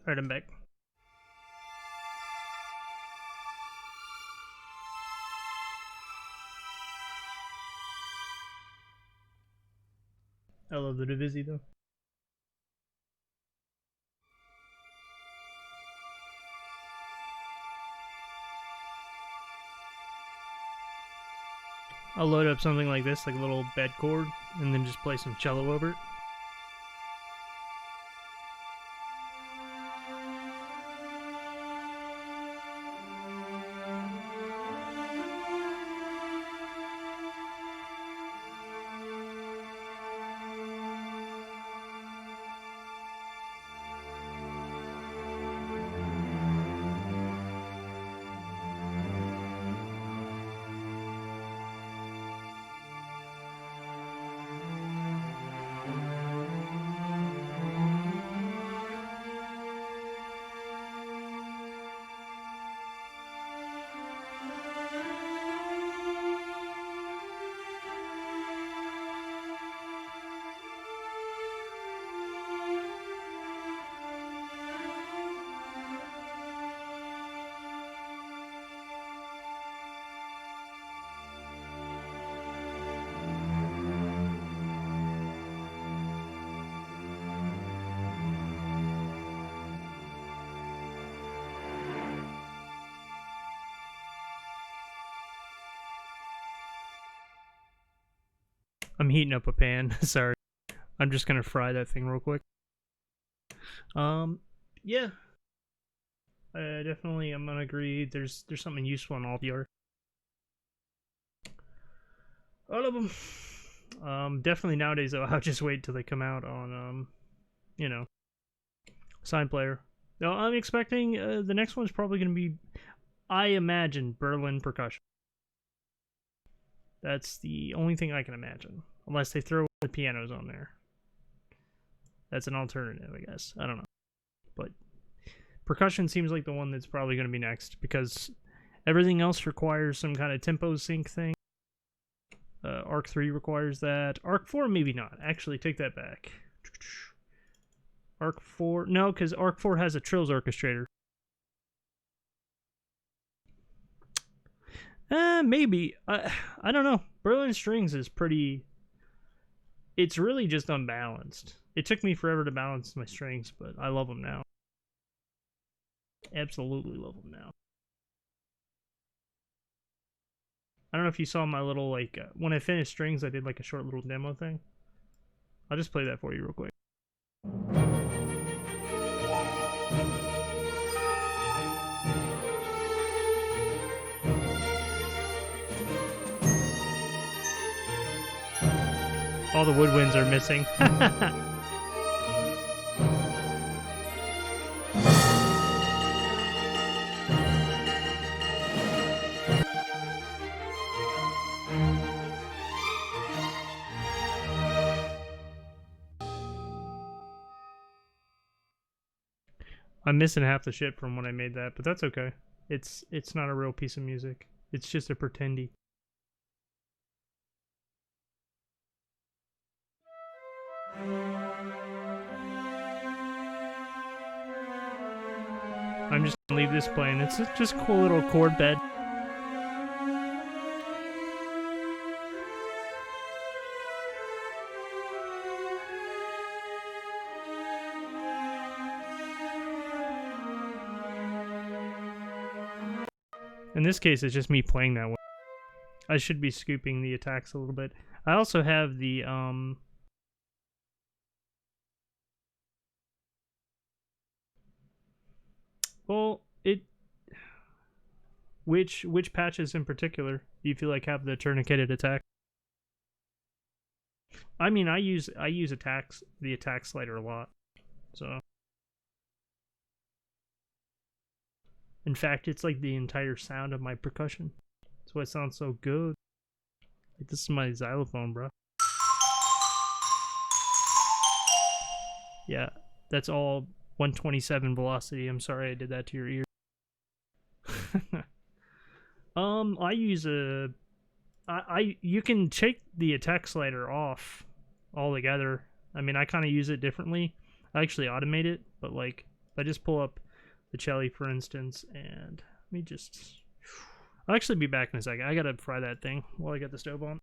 Alright, I'm back. I love the Divisi though. I'll load up something like this, like a little bed chord, and then just play some cello over it. I'm heating up a pan. Sorry. I'm just gonna fry that thing real quick. Yeah. Definitely, I'm gonna agree. There's something useful in all the art. All of them. Definitely nowadays, though, I'll just wait till they come out on, you know, Sign Player. No, I'm expecting the next one's probably gonna be, I imagine, Berlin percussion. That's the only thing I can imagine. Unless they throw the pianos on there. That's an alternative, I guess. I don't know. But percussion seems like the one that's probably going to be next, because everything else requires some kind of tempo sync thing. Arc 3 requires that. Arc 4, maybe not. Actually, take that back. Arc 4... No, because Arc 4 has a Trills orchestrator. Maybe. I don't know. Berlin Strings is pretty... It's really just unbalanced. It took me forever to balance my strings, but I love them now. Absolutely love them now. I don't know if you saw my little, like, when I finished strings, I did, like, a short little demo thing. I'll just play that for you real quick. All the woodwinds are missing. I'm missing half the shit from when I made that, but that's okay. It's not a real piece of music. It's just a pretendy. I'm just gonna leave this playing. It's just a cool little chord bed. In this case, it's just me playing that one. I should be scooping the attacks a little bit. I also have the well, which patches in particular do you feel like have the tourniqueted attack? I mean, I use the attack slider a lot. So in fact, it's like the entire sound of my percussion. That's why it sounds so good. Like, this is my xylophone, bro. Yeah, that's all 127 velocity. I'm sorry I did that to your ear. I use you can take the attack slider off altogether. I mean, I kind of use it differently. I actually automate it, but I just pull up the cello, for instance, and let me just... I'll actually be back in a second. I gotta fry that thing while I got the stove on.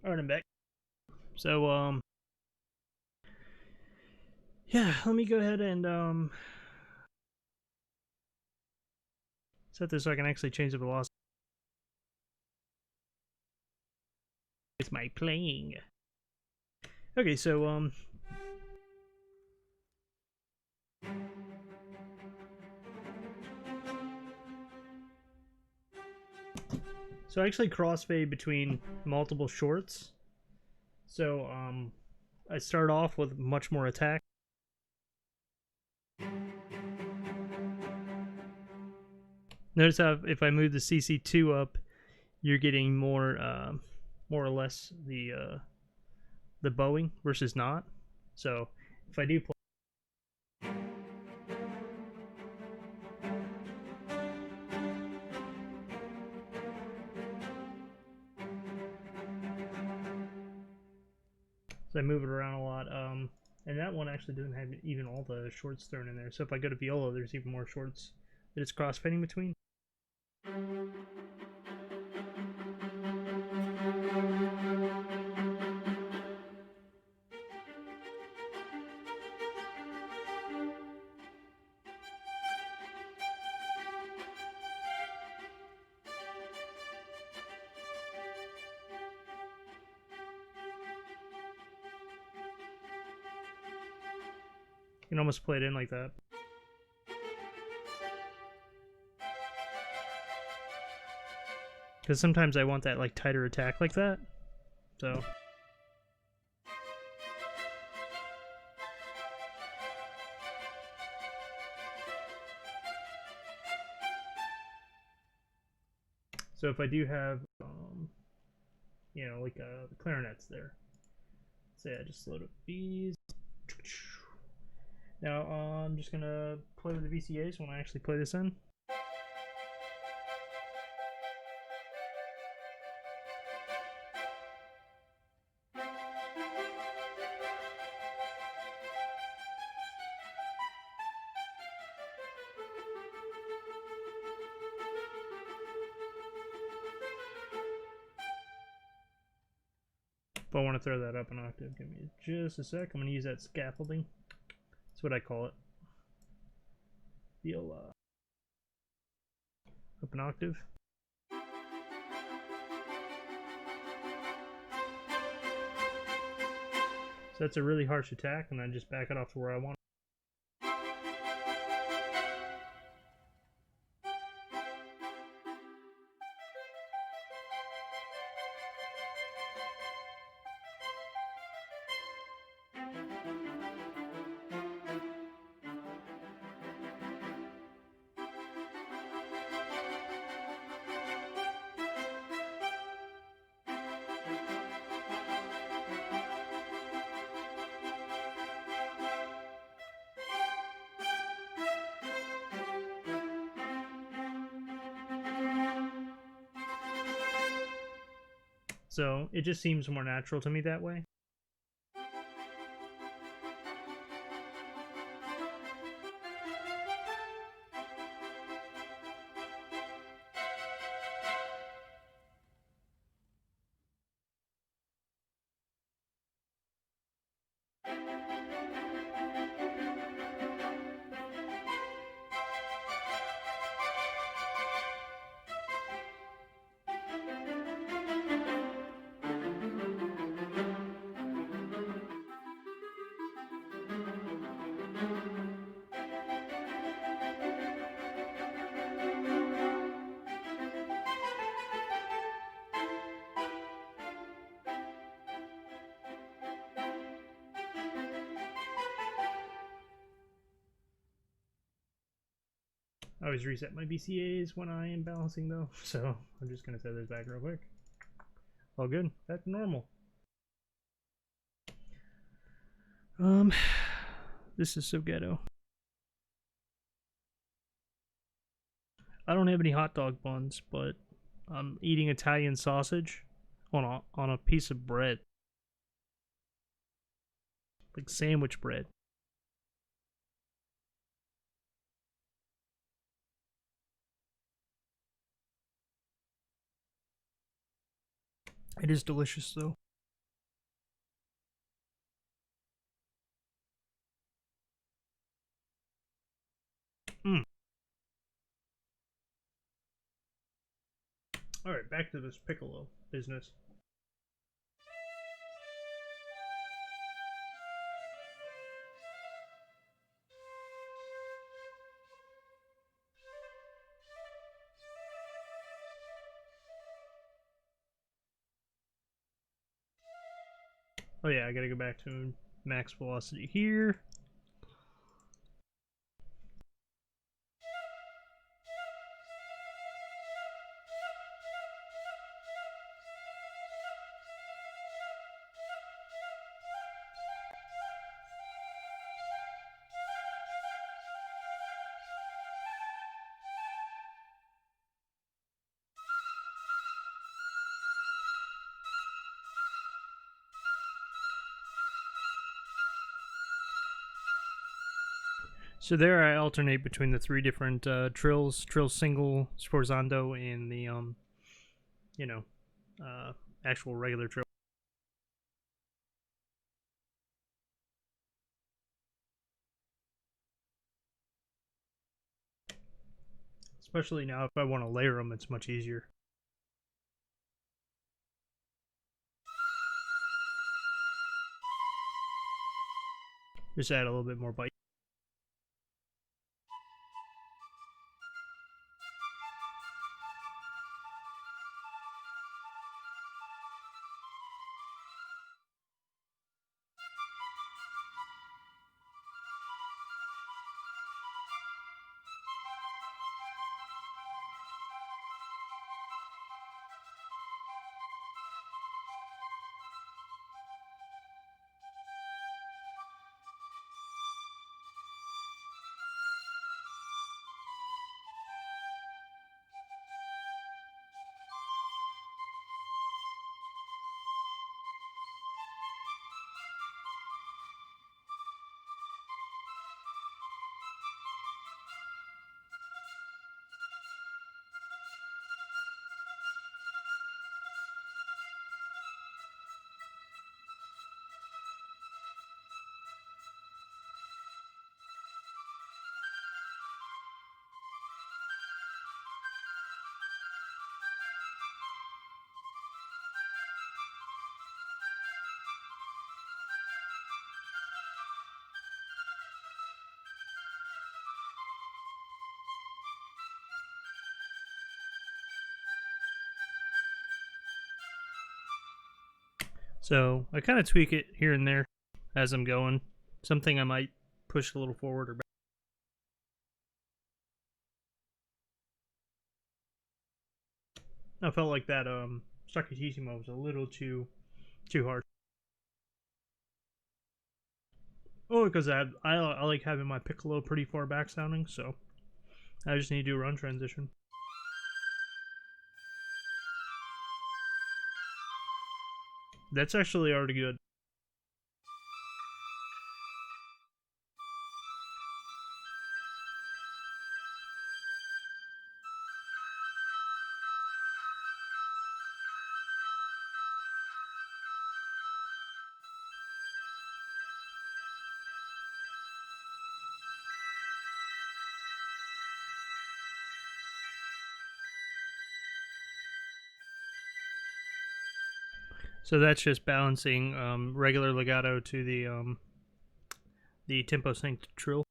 Alright, I'm back. So, yeah, let me go ahead and, set this so I can actually change the velocity. It's my playing. Okay, so, so I actually crossfade between multiple shorts. So, I start off with much more attack. Notice how if I move the CC2 up, you're getting more, more or less the bowing versus not. So if I do play, so I move it around a lot. And that one actually doesn't have even all the shorts thrown in there. So if I go to viola, there's even more shorts that it's crossfading between. You can almost play it in like that. Because sometimes I want that like tighter attack like that. So. So if I do have, you know, like the clarinets there. Say I just load up these. Now I'm just gonna play with the VCAs when I actually play this in. If I want to throw that up an octave, give me just a sec. I'm going to use that scaffolding. That's what I call it. Viola. Up an octave. So that's a really harsh attack, and I just back it off to where I want. So it just seems more natural to me that way. I always reset my VCAs when I am balancing though, so I'm just gonna set this back real quick. All good, back to normal. This is so ghetto. I don't have any hot dog buns, but I'm eating Italian sausage on a piece of bread, like sandwich bread. It is delicious though. Mm. All right, back to this piccolo business. Oh yeah, I gotta go back to max velocity here. So there I alternate between the three different trills, trill single, sforzando, and the you know, actual regular trill. Especially now if I want to layer them, it's much easier. Just add a little bit more bite. So I kind of tweak it here and there as I'm going. Something I might push a little forward or back. I felt like that Sakitissimo was a little too hard. Oh, because I like having my piccolo pretty far back sounding, so I just need to do a run transition. That's actually already good. So that's just balancing regular legato to the tempo synced trill.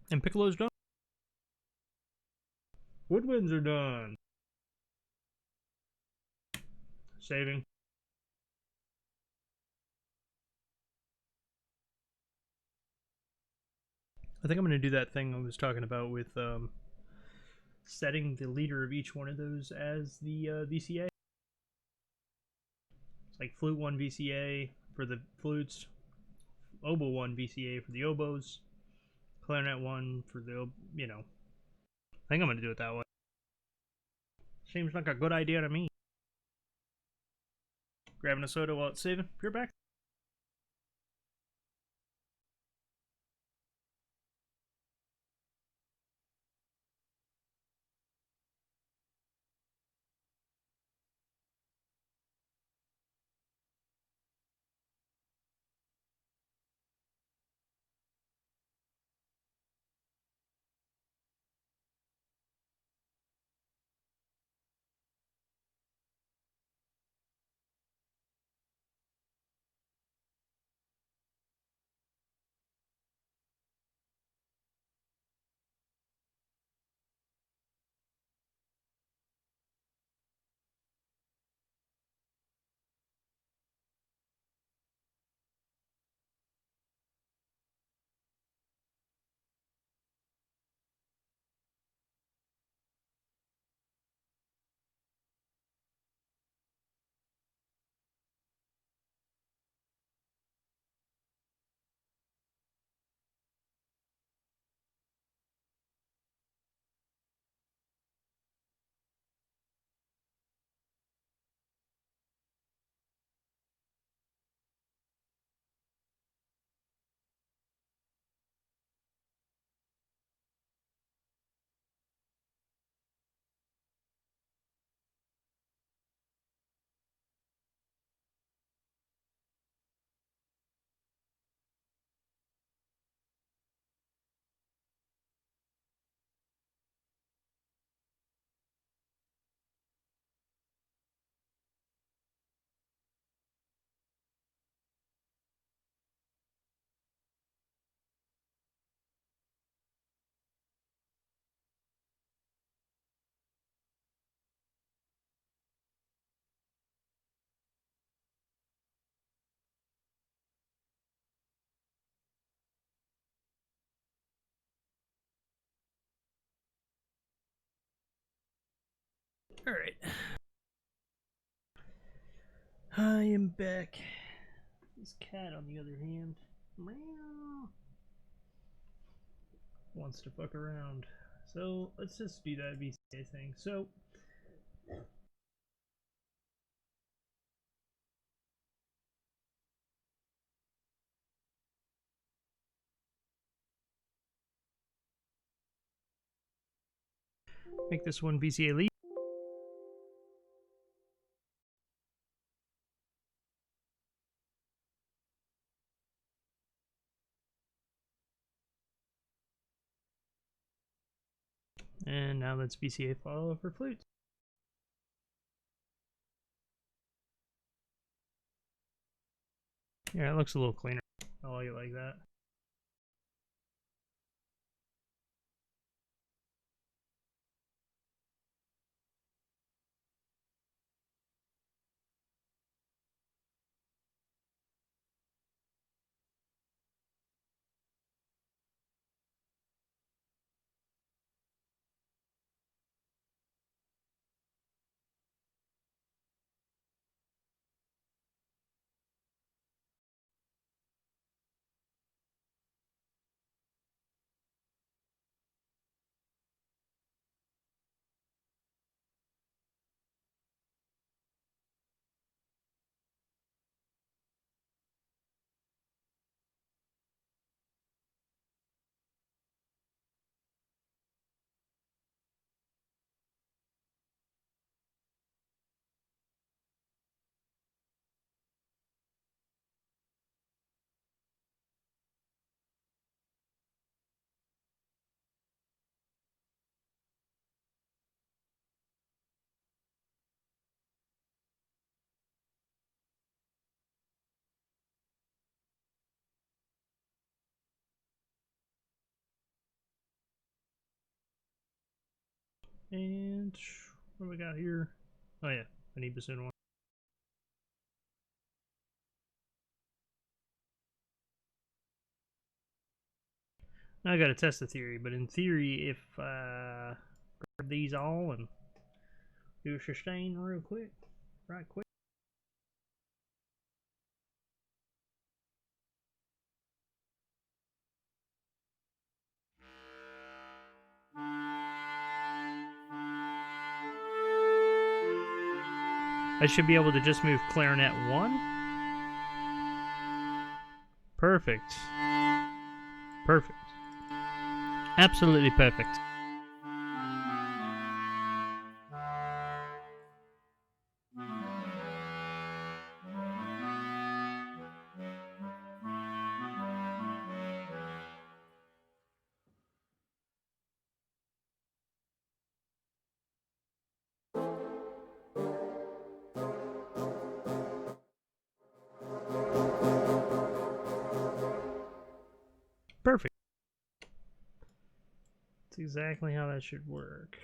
And piccolo's done. Woodwinds are done. Saving. I think I'm going to do that thing I was talking about with setting the leader of each one of those as the VCA. It's like flute 1 VCA for the flutes, oboe 1 VCA for the oboes, clarinet 1 for the, you know. I think I'm going to do it that way. Seems like a good idea to me. Grabbing a soda while it's saving. You're back. Alright. I am back. This cat, on the other hand, meow, wants to fuck around. So let's just do that VCA thing. So make this one VCA lead. And now let's VCA follow for flute. Yeah, it looks a little cleaner. I like it like that. And what do we got here? Oh yeah, I need bassoon one. Now I gotta test the theory, but in theory, if grab these all and do a sustain real quick, right quick. I should be able to just move clarinet 1. Perfect. Perfect. Absolutely perfect. Perfect. That's exactly how that should work.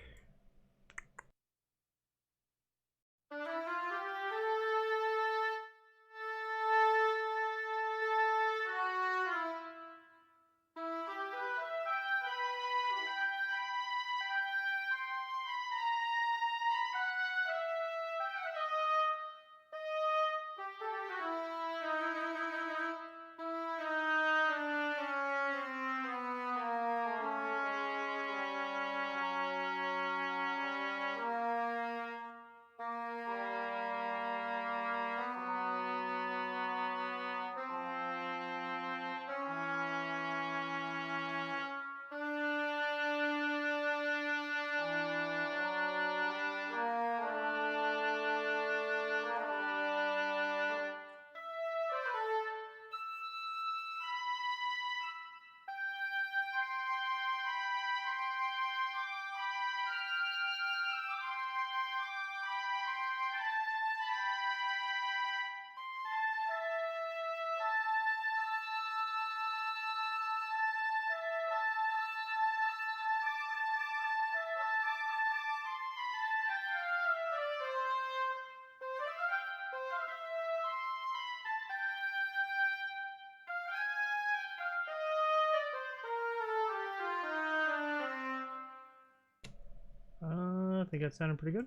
I think that sounded pretty good.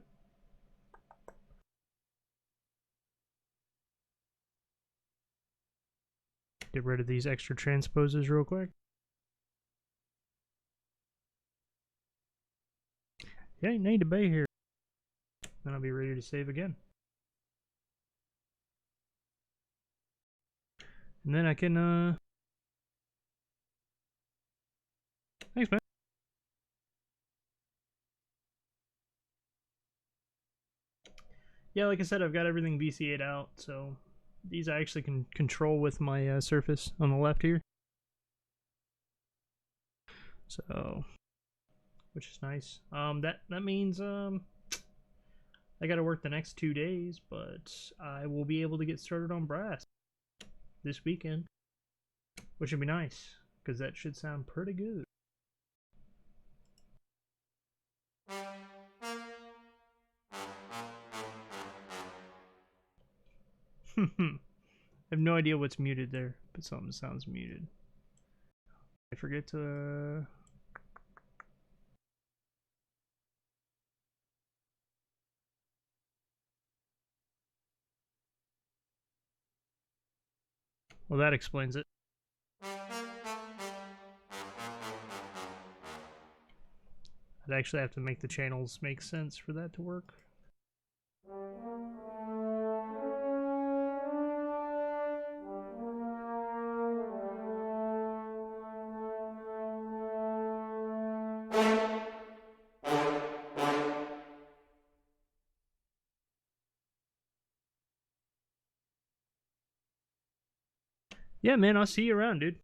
Get rid of these extra transposes real quick. Yeah, you need to be here. Then I'll be ready to save again. And then I can, thanks, man. Yeah, like I said, I've got everything VCA'd out, so these I actually can control with my surface on the left here. So, which is nice. That means I got to work the next 2 days, but I will be able to get started on brass this weekend, which would be nice because that should sound pretty good. I have no idea what's muted there, but something sounds muted. I forget to. Well, that explains it. I'd actually have to make the channels make sense for that to work. Yeah, man, I'll see you around, dude.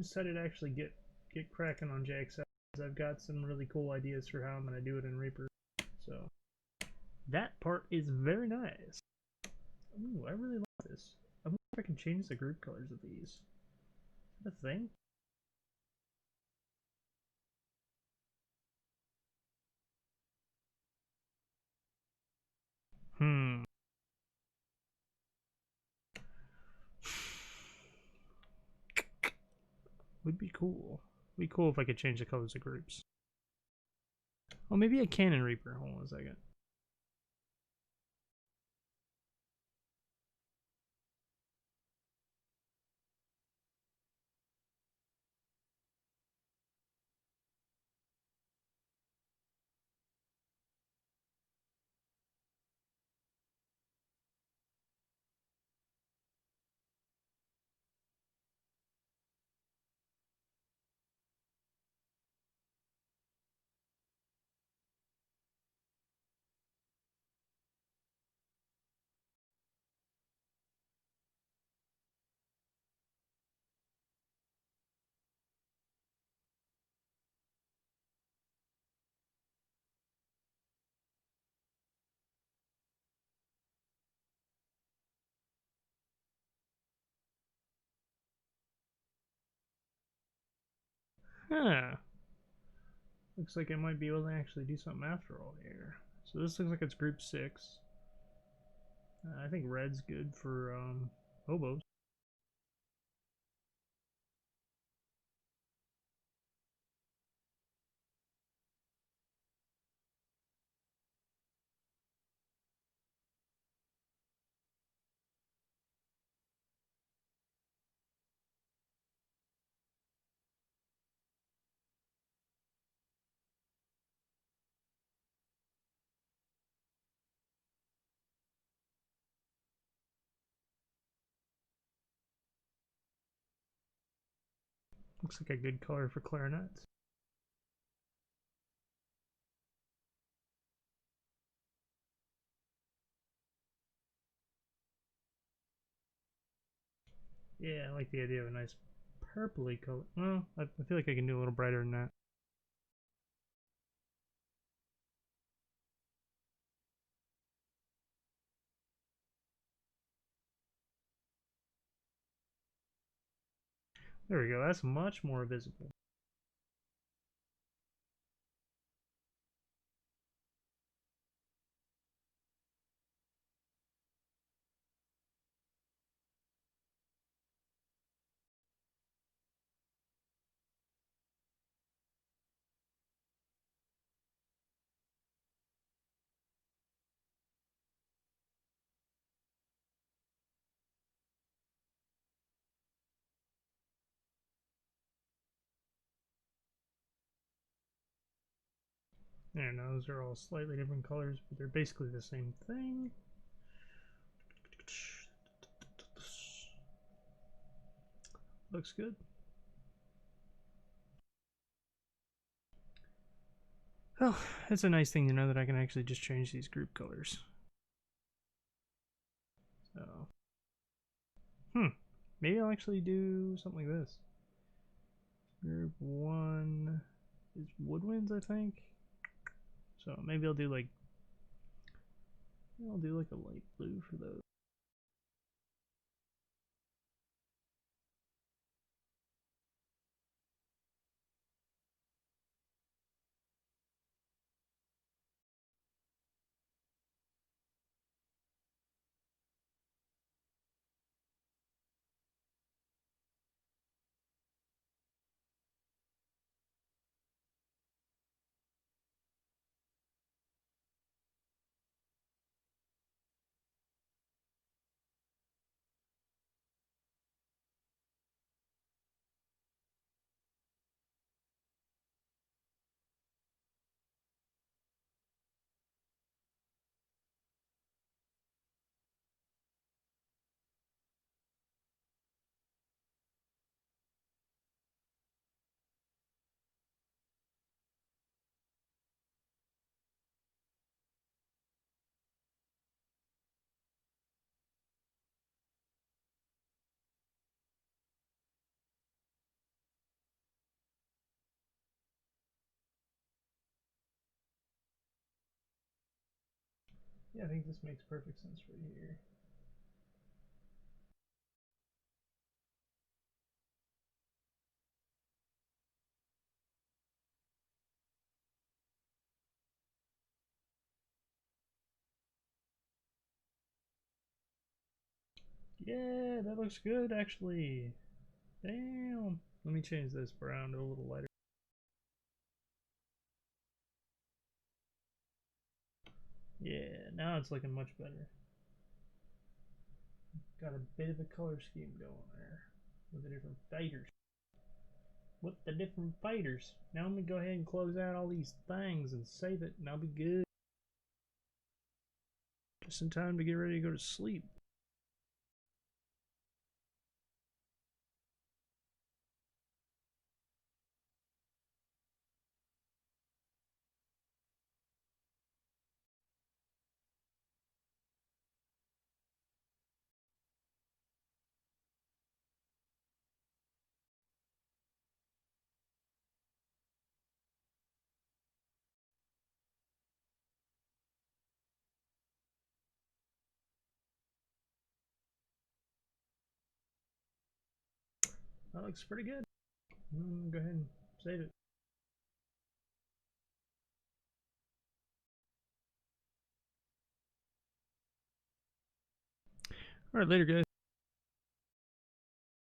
excited to actually get cracking on JXL. I've got some really cool ideas for how I'm gonna do it in Reaper. So that part is very nice. Ooh, I really like this. I wonder if I can change the group colors of these. Is that a thing? Hmm. Would be cool. Would be cool if I could change the colors of groups. Oh, maybe I can in Reaper. Hold on a second. Huh. Looks like I might be able to actually do something after all here. So this looks like it's group 6. I think red's good for hobos. Looks like a good color for clarinets. Yeah, I like the idea of a nice purpley color. Well, I feel like I can do a little brighter than that. There we go. That's much more visible. There, now those are all slightly different colors, but they're basically the same thing. Looks good. Oh, it's a nice thing to know that I can actually just change these group colors. So, maybe I'll actually do something like this. Group 1 is Woodwinds, I think. So maybe I'll do like a light blue for those. Yeah, I think this makes perfect sense right here. Yeah, that looks good actually. Damn. Let me change this brown to a little lighter. Yeah, now it's looking much better. Got a bit of a color scheme going there with the different faders. With the different faders. Now let me go ahead and close out all these things and save it, and I'll be good. Just in time to get ready to go to sleep. That looks pretty good. Go ahead and save it. Alright, later guys.